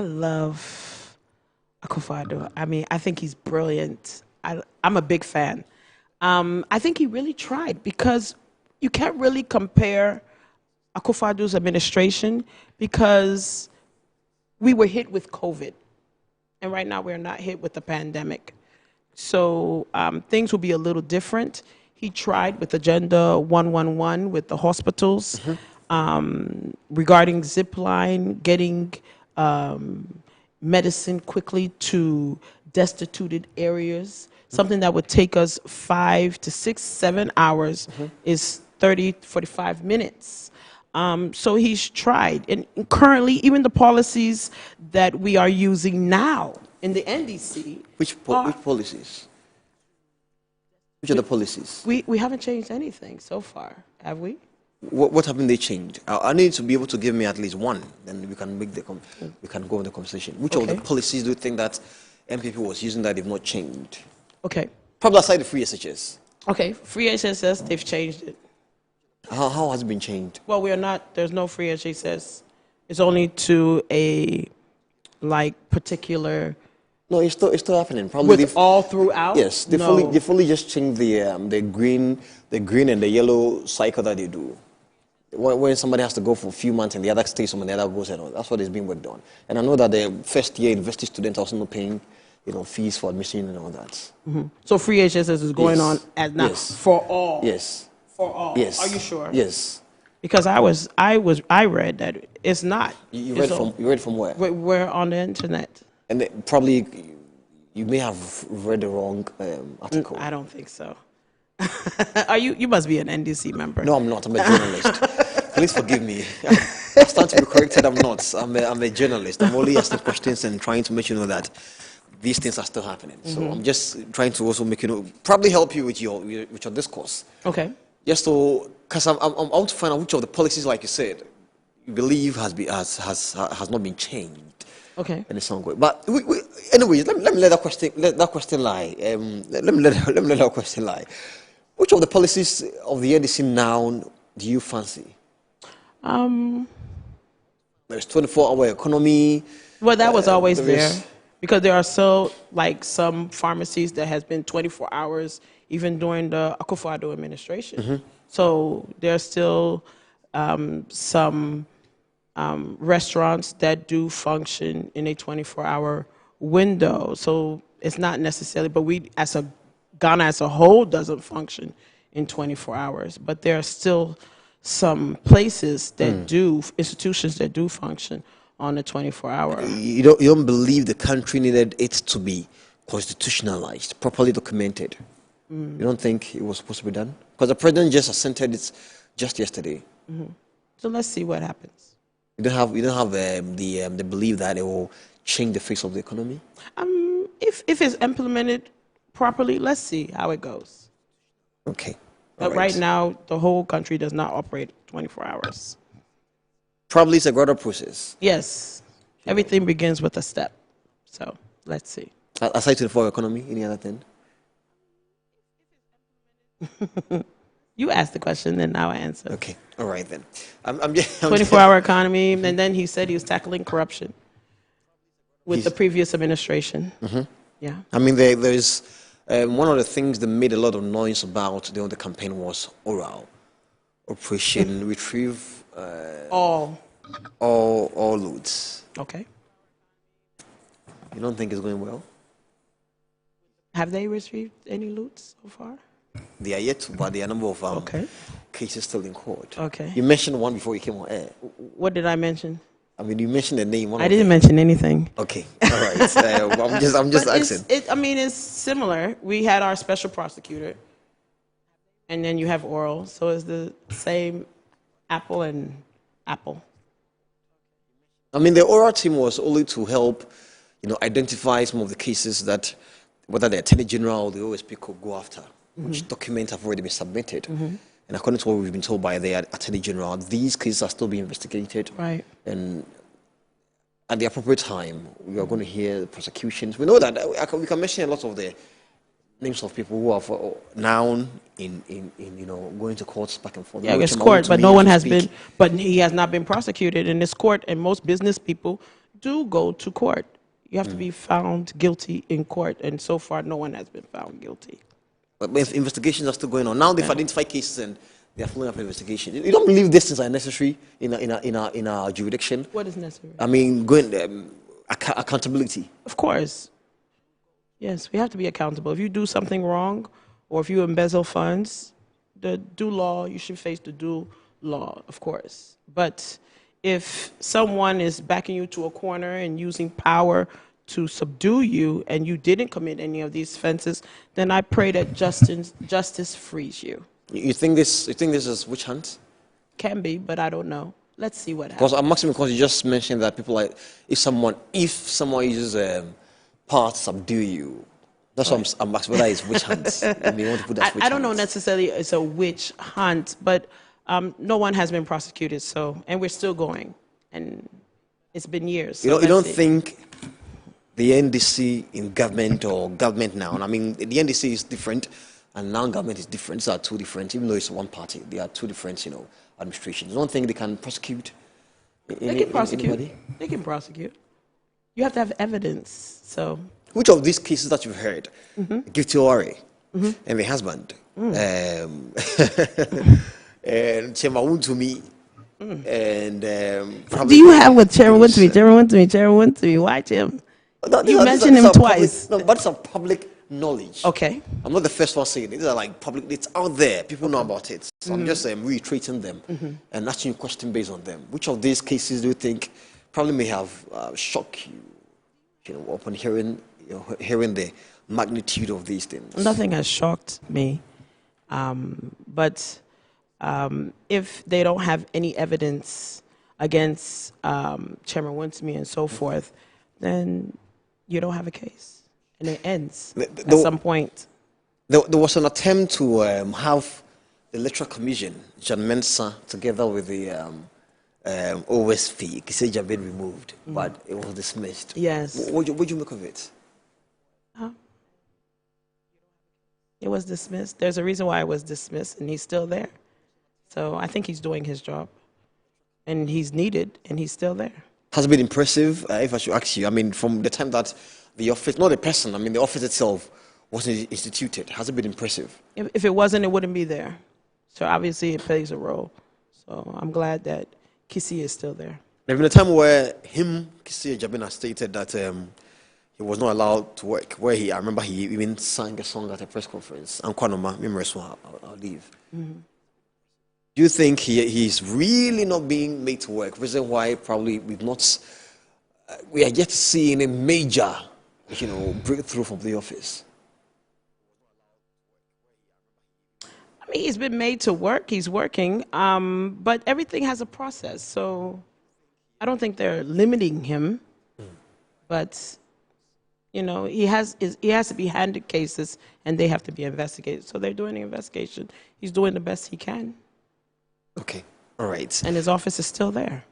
love Akufo-Addo. I mean, I think he's brilliant. I'm a big fan. I think he really tried because you can't really compare Akufo-Addo's administration because we were hit with COVID. And right now we're not hit with the pandemic. So things will be a little different. He tried with Agenda 111 with the hospitals regarding Zipline, getting medicine quickly to destituted areas. Something that would take us 5 to 6, 7 hours is 30, 45 minutes. So he's tried. And currently, even the policies that we are using now in the NDC. Which policies? Which are the policies? We haven't changed anything so far, have we? What haven't they changed? I need to be able to give me at least one, then we can make we can go on the conversation. Which of the policies do you think that MPP was using that they've not changed? Okay. Probably aside the free SHS. Okay, free HSS, they've changed it. How has it been changed? Well, there's no free HSS. It's only to a, particular... No, it's still happening. Probably with all throughout? Yes, they fully just changed the green and the yellow cycle that they do. When somebody has to go for a few months and the other stays and the other goes and all, that's what is being worked on. And I know that the first year university students are also not paying fees for admission and all that. Mm-hmm. So free HSS is going on as now for all. Yes. For all. Yes. Are you sure? Yes. Because I read that it's not. You read from where? We're on the internet. And probably you may have read the wrong article. I don't think so. You must be an NDC member. No, I'm not. I'm a journalist. Please forgive me. I stand to be corrected. I'm not. I'm a journalist. I'm only asking questions and trying to make you know that these things are still happening. So I'm just trying to also make probably help you with your discourse. Okay. Just so, because I want to find out which of the policies, like you said, you believe has not been changed. Okay. And it's ongoing. But anyways, let me let that question lie. Let me let that question lie. Which of the policies of the NDC now do you fancy? There's 24-hour economy. Well, that was always there. Because there are some pharmacies that has been 24 hours even during the Akufo-Addo administration. Mm-hmm. So there's still some restaurants that do function in a 24-hour window. So it's not necessarily, but Ghana as a whole doesn't function in 24 hours. But there are still some places that institutions that do function on a 24-hour. You don't believe the country needed it to be constitutionalized, properly documented? You don't think it was supposed to be done? Because the president just assented it just yesterday. Mm-hmm. So let's see what happens. You don't have the belief that it will change the face of the economy? If it's implemented properly, let's see how it goes. Okay. But right now, the whole country does not operate 24 hours. Probably it's a gradual process. Yes. Everything begins with a step. So let's see. Aside to the full economy, any other thing? You asked the question, and now I answer. Okay. All right, then. 24-hour economy, and then he said he was tackling corruption with the previous administration. Mm-hmm. Yeah. I mean, there's one of the things that made a lot of noise about during the campaign was oral. Operation Retrieve all loads. Okay. You don't think it's going well? Have they retrieved any loots so far? They are yet to, but there are a number of cases still in court. Okay. You mentioned one before you came on air. What did I mention? I mean, you mentioned the name. I didn't mention anything. Okay. All right. I'm just asking. It's similar. We had our special prosecutor, and then you have oral. So it's the same apple and apple. I mean, the oral team was only to help, identify some of the cases that whether the Attorney General or the OSP could go after. which documents have already been submitted. And according to what we've been told by the Attorney General, these cases are still being investigated. Right. And at the appropriate time, we are going to hear the prosecutions. We know that we can mention a lot of the names of people who are now in going to courts back and forth. Yeah, it's court, but no one has been. But he has not been prosecuted in this court. And most business people do go to court. You have to be found guilty in court, and so far, no one has been found guilty. But investigations are still going on. Now they've identified cases and they are following up investigation. You don't believe these things are necessary in our jurisdiction? What is necessary? I mean, accountability. Of course. Yes, we have to be accountable. If you do something wrong, or if you embezzle funds, the due law, you should face the due law, of course. But if someone is backing you to a corner and using power to subdue you, and you didn't commit any of these offenses, then I pray that justice frees you. You think this is witch hunt? Can be, but I don't know. Let's see what happens. Because I'm asking because you just mentioned that people like if someone uses power to subdue you, that's what I'm asking whether it's witch hunt. I mean, you want to put that witch I don't know hunt. necessarily it's a witch hunt, but no one has been prosecuted, and we're still going, and it's been years. You don't think the NDC in government or government now, I mean, the NDC is different, and now government is different. These are two different, even though it's one party, they are two different, administrations. You don't think they can prosecute? They can prosecute. They can prosecute. You have to have evidence. So, which of these cases that you've heard, Gifty Oware and the husband, and Chema Wuntumi, and do you have with Chairman Wuntumi? Watch him. You mentioned him twice. No, but it's of public knowledge. Okay. I'm not the first one saying it. These are like public. It's out there. People know about it. So I'm just reiterating them and asking you a question based on them. Which of these cases do you think probably may have shocked you, upon hearing the magnitude of these things? Nothing has shocked me, but if they don't have any evidence against Chairman Wuntumi and so forth, then you don't have a case, and it ends at some point. There was an attempt to have the Electoral Commission, John Mensah, together with the OSP, Kiseja, been removed, but it was dismissed. Yes. What do you make of it? It was dismissed. There's a reason why it was dismissed, and he's still there. So I think he's doing his job, and he's needed, and he's still there. Has it been impressive, if I should ask you? I mean, from the time that the office, not the person, I mean, the office itself was instituted, has it been impressive? If it wasn't, it wouldn't be there. So obviously it plays a role. So I'm glad that Kisi is still there. There's been a time where Kisi Jabina stated that he was not allowed to work, where I remember he even sang a song at a press conference. I'll leave. Do you think he's really not being made to work? Reason why probably we are yet to see any major, breakthrough from the office. I mean, he's been made to work. He's working, but everything has a process. So I don't think they're limiting him, but he has to be handed cases, and they have to be investigated. So they're doing the investigation. He's doing the best he can. Okay, all right. And his office is still there.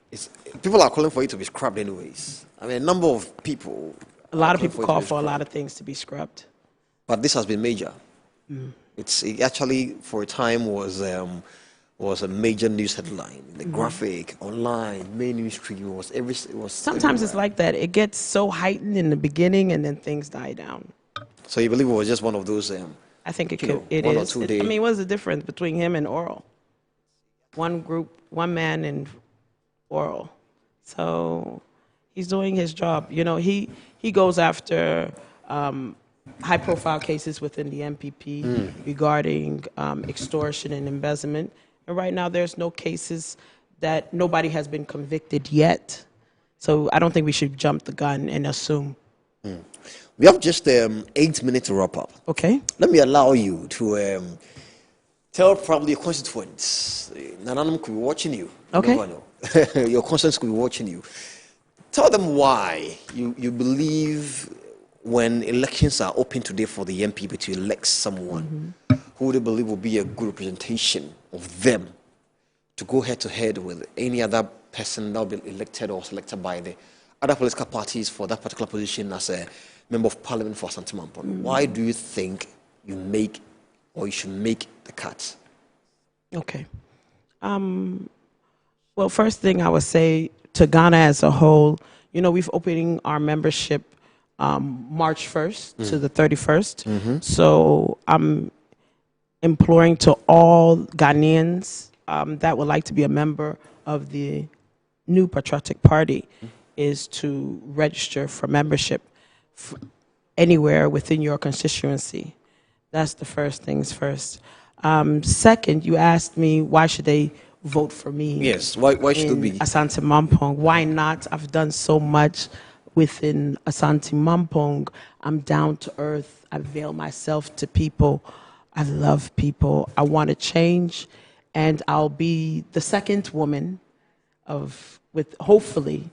People are calling for it to be scrubbed anyways. I mean, a number of people. A lot of people call for a lot of things to be scrubbed. But this has been major. It actually, for a time, was a major news headline. The graphic, online, mainstream, it was. Sometimes it's like that. It gets so heightened in the beginning, and then things die down. So you believe it was just one of those? I think it is. I mean, what's the difference between him and Oral? One group, one man, and Oral. So he's doing his job. He goes after high-profile cases within the MPP regarding extortion and embezzlement. And right now, there's no cases that nobody has been convicted yet. So I don't think we should jump the gun and assume. We have just 8 minutes to wrap up. Okay. Let me allow you to tell probably your constituents. Nananum could be watching you. Okay. Your constituents could be watching you. Tell them why you believe when elections are open today for the MPP to elect someone, who they believe will be a good representation of them to go head-to-head with any other person that will be elected or selected by the other political parties for that particular position as a member of parliament for Asante Mampong. Why do you think you make or you should make the cut? Okay. Well, first thing I would say to Ghana as a whole, we've opening our membership March 1st to the 31st. So I'm imploring to all Ghanaians that would like to be a member of the New Patriotic Party is to register for membership anywhere within your constituency. That's the first things first. Second, you asked me why should they vote for me? Yes, why should it be? Asante Mampong. Why not? I've done so much within Asante Mampong. I'm down to earth. I avail myself to people. I love people. I want to change, and I'll be the second woman hopefully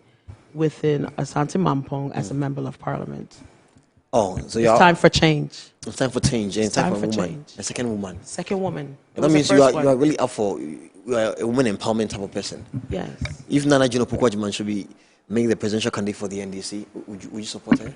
within Asante Mampong as a member of parliament. Oh, so it's time for change. It's time for change. It's time for a woman. Change. A second woman. Second woman. That means you are really up for you are a woman empowerment type of person. Yes. If Nana Jino Pukwajiman should be making the presidential candidate for the NDC, would you support her?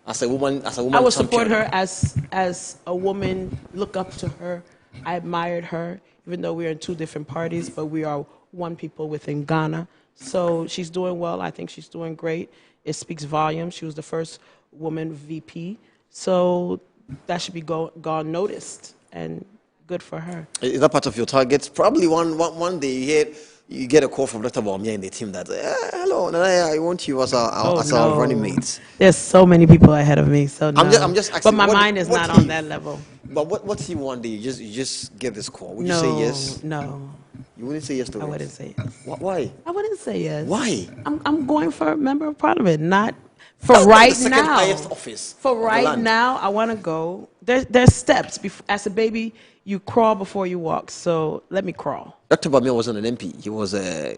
As a woman, I would support her as a woman. Look up to her. I admired her, even though we're in two different parties, but we are one people within Ghana. So she's doing well. I think she's doing great. It speaks volumes. She was the first woman VP. So that should be gone noticed, and good for her. Is that part of your targets? Probably one day you get a call from Dr. Bawumia and the team that, hello, Nana, I want you as our running mates. There's so many people ahead of me, so no. I'm just asking, but my mind is not on that level. But what's he one day? You just get this call. Would you say yes? No. You wouldn't say yes to it? I wouldn't say yes. Why? I wouldn't say yes. Why? I'm going for a member of parliament, not for right the now. Highest office for right now, I want to go. There's steps. As a baby, you crawl before you walk. So let me crawl. Dr. Bawumia wasn't an MP. He was at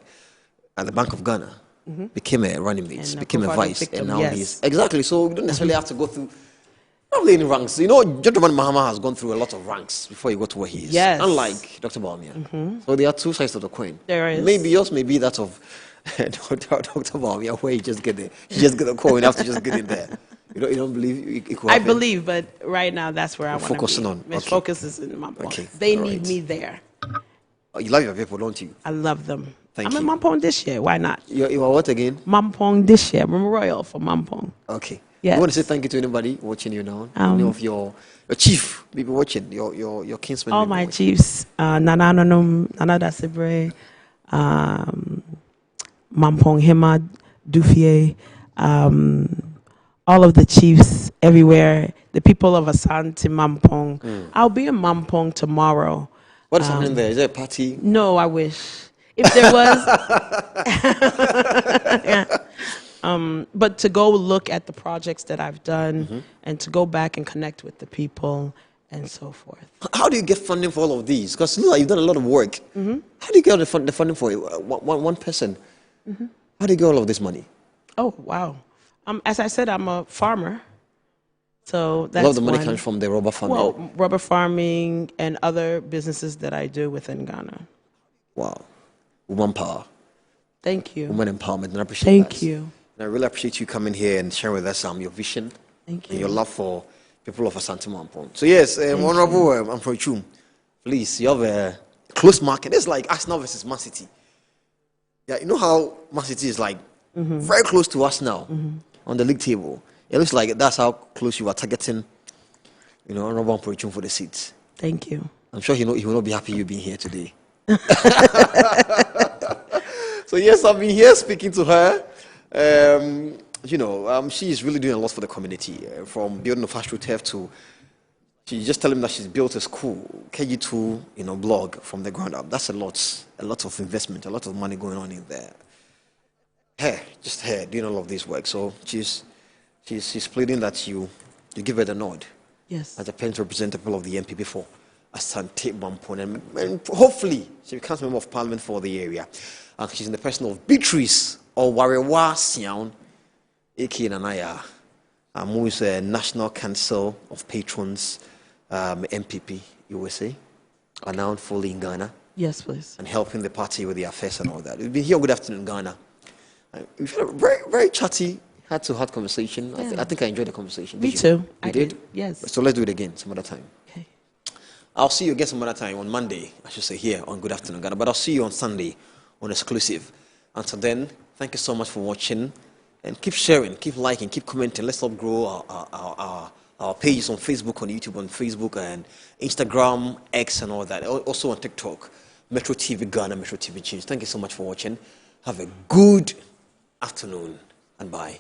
the Bank of Ghana. Became a running mate, became a vice, victim, and now yes. he's exactly. So you don't necessarily have to go through. Probably in ranks. Gentleman Mahama has gone through a lot of ranks before he got to where he is. Yes. Unlike Dr. Bawumia. So there are two sides of the coin. There is. Maybe yours may be that of Dr. Bawumia, where you just get the call and have to just get in there. You don't believe it could happen? I believe, but right now that's where I want to be. Focusing on. My focus is in Mampong. Okay. They need me there. Oh, you love your people, don't you? I love them. Thank I'm you. in Mampong this year. Why not? You are what again? Mampong this year. I'm royal for Mampong. Okay. Yes. You want to say thank you to anybody watching you now? Any of your chief people watching, your kinsmen? All my chiefs, Nana Nonum, Nana Dasibre, Mampong Hema, Dufie, all of the chiefs everywhere, the people of Asante Mampong. I'll be in Mampong tomorrow. What is happening there? Is there a party? No, I wish. If there was... yeah. But to go look at the projects that I've done and to go back and connect with the people and so forth. How do you get funding for all of these? Because you've done a lot of work. How do you get the funding for it? One person? How do you get all of this money? Oh, wow. As I said, I'm a farmer. So that's a lot of the money comes from the rubber farming. Well, rubber farming and other businesses that I do within Ghana. Wow. Woman power. Thank you. Woman empowerment. And I appreciate that. Thank you. And I really appreciate you coming here and sharing with us your vision. Thank you. And your love for people of Asante Mampong. So yes, Honorable Amprochum, please, you have a close market. It's like Arsenal versus Man City. Yeah, you know how Man City is like very close to us now on the league table. It looks like that's how close you are targeting, Honorable Amprochum for the seats. Thank you. I'm sure he will not be happy you being here today. So yes, I've been here speaking to her. She is really doing a lot for the community, from building a fast route to, she's just telling me that she's built a school, KG2, blog from the ground up. That's a lot of investment, a lot of money going on in there. Her doing all of this work. So she's pleading that you give her the nod. Yes. As a parent representative of the MPP for Asante Mampong, and hopefully she becomes a member of parliament for the area. She's in the person of Beatrice Owarewa Sian, a.k.a. Nanaya, who is a National Council of Patrons MPP, USA, are now fully in Ghana. Yes, please. And helping the party with the affairs and all that. We've been here. Good afternoon, Ghana. We've had a very, very chatty, heart-to-heart conversation. Yeah. I think I enjoyed the conversation. Me too. You did? Yes. So let's do it again some other time. Okay. I'll see you again some other time on Monday, I should say, here on Good Afternoon, Ghana. But I'll see you on Sunday on Exclusive. Until then, thank you so much for watching. And keep sharing, keep liking, keep commenting. Let's help grow our pages on Facebook, on YouTube, on Facebook, and Instagram, X, and all that. Also on TikTok. Metro TV Ghana, Metro TV Change. Thank you so much for watching. Have a good afternoon and bye.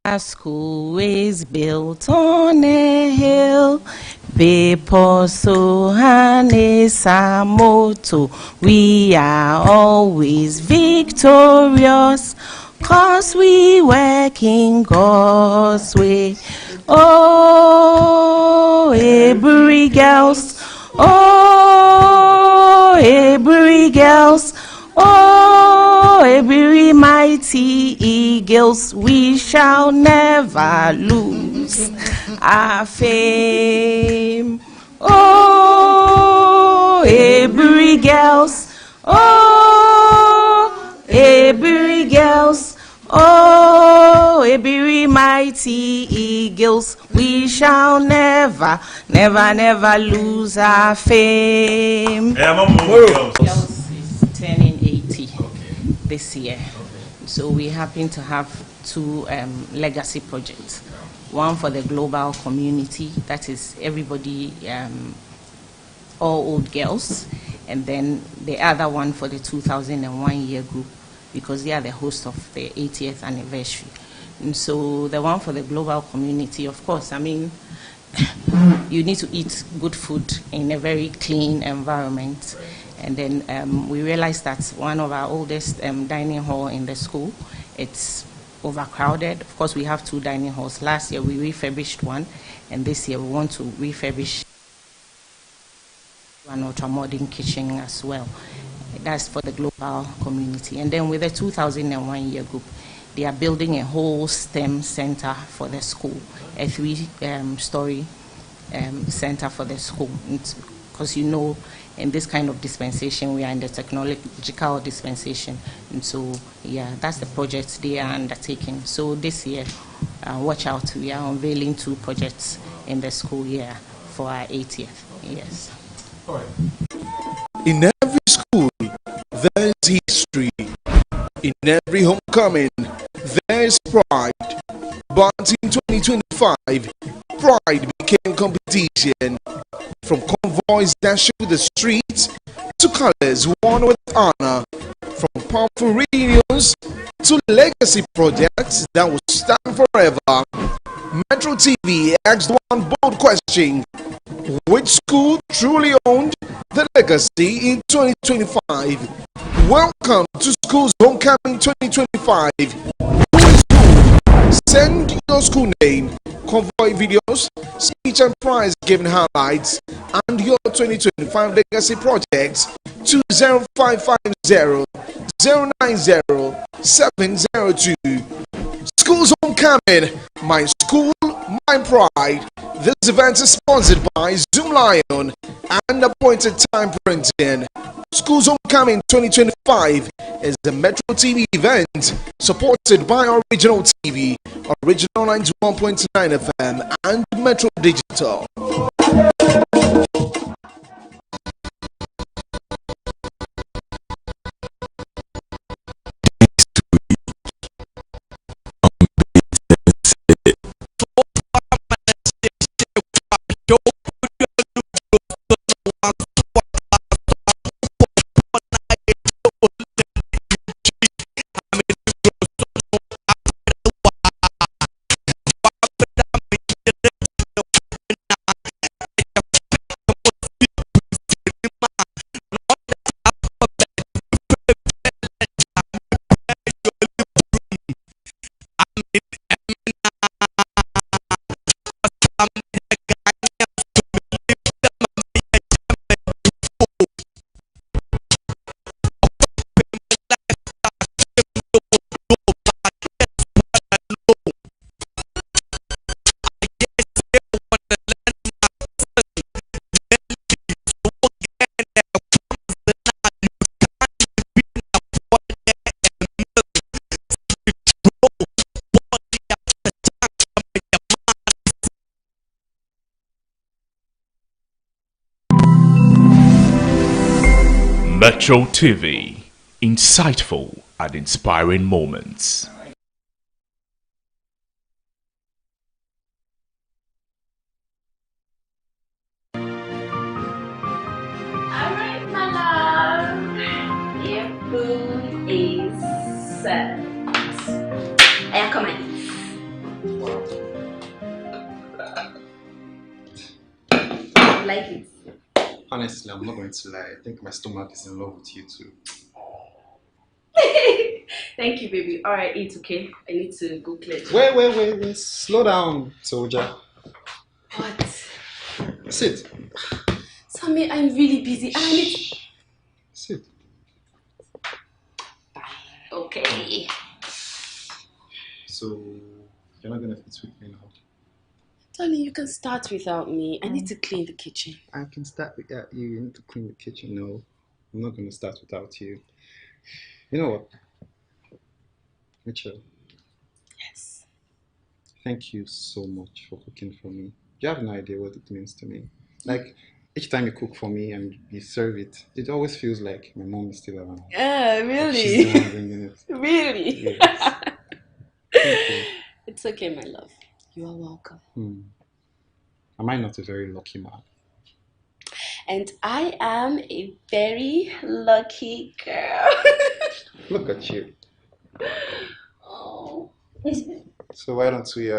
Our school is built on a hill. People so our motto. We are always victorious, 'cause we work in God's way. Oh, Hebrew girls. Oh, Hebrew girls. Oh, every mighty eagles, we shall never lose our fame. Oh, every girls. Oh, every girls. Oh, every mighty eagles, we shall never, never, never lose our fame. Girls is turning 80 this year. So we happen to have two legacy projects. One for the global community, that is everybody, all old girls, and then the other one for the 2001 year group, because they are the host of the 80th anniversary. And so the one for the global community, of course, I mean, you need to eat good food in a very clean environment. And then we realized that one of our oldest dining hall in the school, it's overcrowded. Of course, we have two dining halls. Last year we refurbished one, and this year we want to refurbish an ultra-modern kitchen as well. That's for the global community. And then with the 2001 year group, they are building a whole STEM center for the school, a three-story center for the school. Because you know, in this kind of dispensation, we are in the technological dispensation. And so, yeah, that's the project they are undertaking. So this year, watch out, we are unveiling two projects in the school year for our 80th. Yes. All right. In every school, there's history. In every homecoming, there's pride. But in 2025, pride became competition. From convoys dashing the streets to colors worn with honor, from powerful reunions to legacy projects that will stand forever. Metro TV asked one bold question: which school truly owned the legacy in 2025? Welcome to School's Homecoming 2025. Send your school name, convoy videos, speech and prize giving highlights, and your 2025 legacy projects to 0550 090 702. School's Homecoming, my school, my pride. This event is sponsored by Zoom Lion and Appointed Time Printing. School's Homecoming 2025 is a Metro TV event supported by Original TV, Original 91.9 FM, and Metro Digital. Metro TV, insightful and inspiring moments. Alright, my love. Your food is set. Aya, come and eat. Like it? Honestly, I'm not going to lie. I think my stomach is in love with you too. Thank you, baby. Alright, eat, okay? I need to go clear. Wait. Slow down, soldier. What? Sit. Sammy, I'm really busy. I need... Sit. Okay. So, you're not going to fit with me now? Darling, you can start without me. I need to clean the kitchen. I can start without you. You need to clean the kitchen. No, I'm not going to start without you. You know what? Mitchell. Yes. Thank you so much for cooking for me. You have no idea what it means to me. Like, each time you cook for me and you serve it, it always feels like my mom is still around. Really? She's the one bringing it. Really? Yes. Thank you. It's okay, my love. You are welcome. Am I not a very lucky man? And I am a very lucky girl. Look at you. Oh. So why don't we,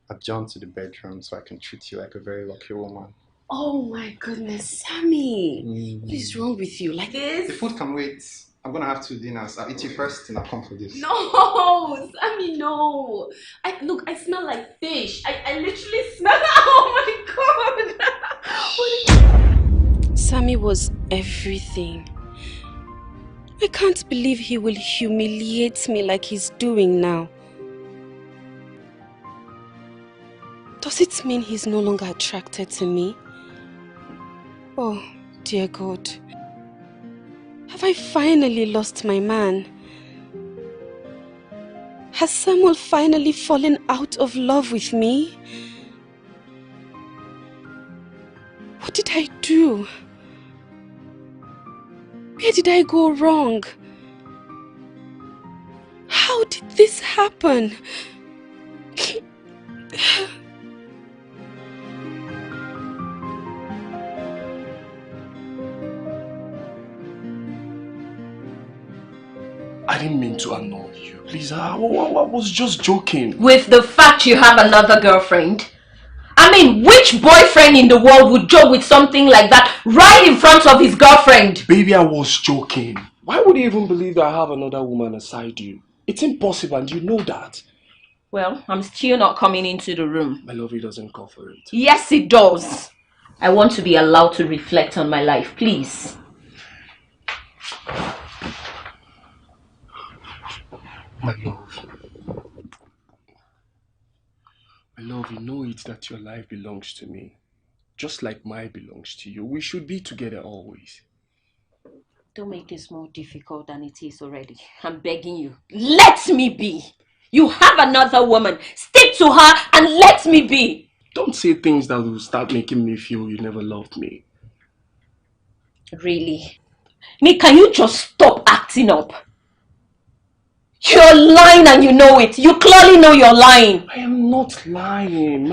adjourn to the bedroom so I can treat you like a very lucky woman? Oh my goodness, Sammy. What is wrong with you? Like this? The food can wait. I'm gonna have 2 dinners. I'll eat you first and I'll come for this. No, Sammy, no. Look, I smell like fish. I literally smell. Oh my God. Sammy was everything. I can't believe he will humiliate me like he's doing now. Does it mean he's no longer attracted to me? Oh, dear God. Have I finally lost my man? Has Samuel finally fallen out of love with me? What did I do? Where did I go wrong? How did this happen? I didn't mean to annoy you. Please, I was just joking. With the fact you have another girlfriend? I mean, which boyfriend in the world would joke with something like that right in front of his girlfriend? Baby, I was joking. Why would you even believe that I have another woman aside you? It's impossible and you know that. Well, I'm still not coming into the room. My love, it doesn't call for it. Yes, it does. I want to be allowed to reflect on my life, please. My love. My love, you know it that your life belongs to me. Just like mine belongs to you. We should be together always. Don't make this more difficult than it is already. I'm begging you. Let me be. You have another woman. Stick to her and let me be. Don't say things that will start making me feel you never loved me. Really? Nick, can you just stop acting up? You're lying and you know it. You clearly know you're lying. I am not lying.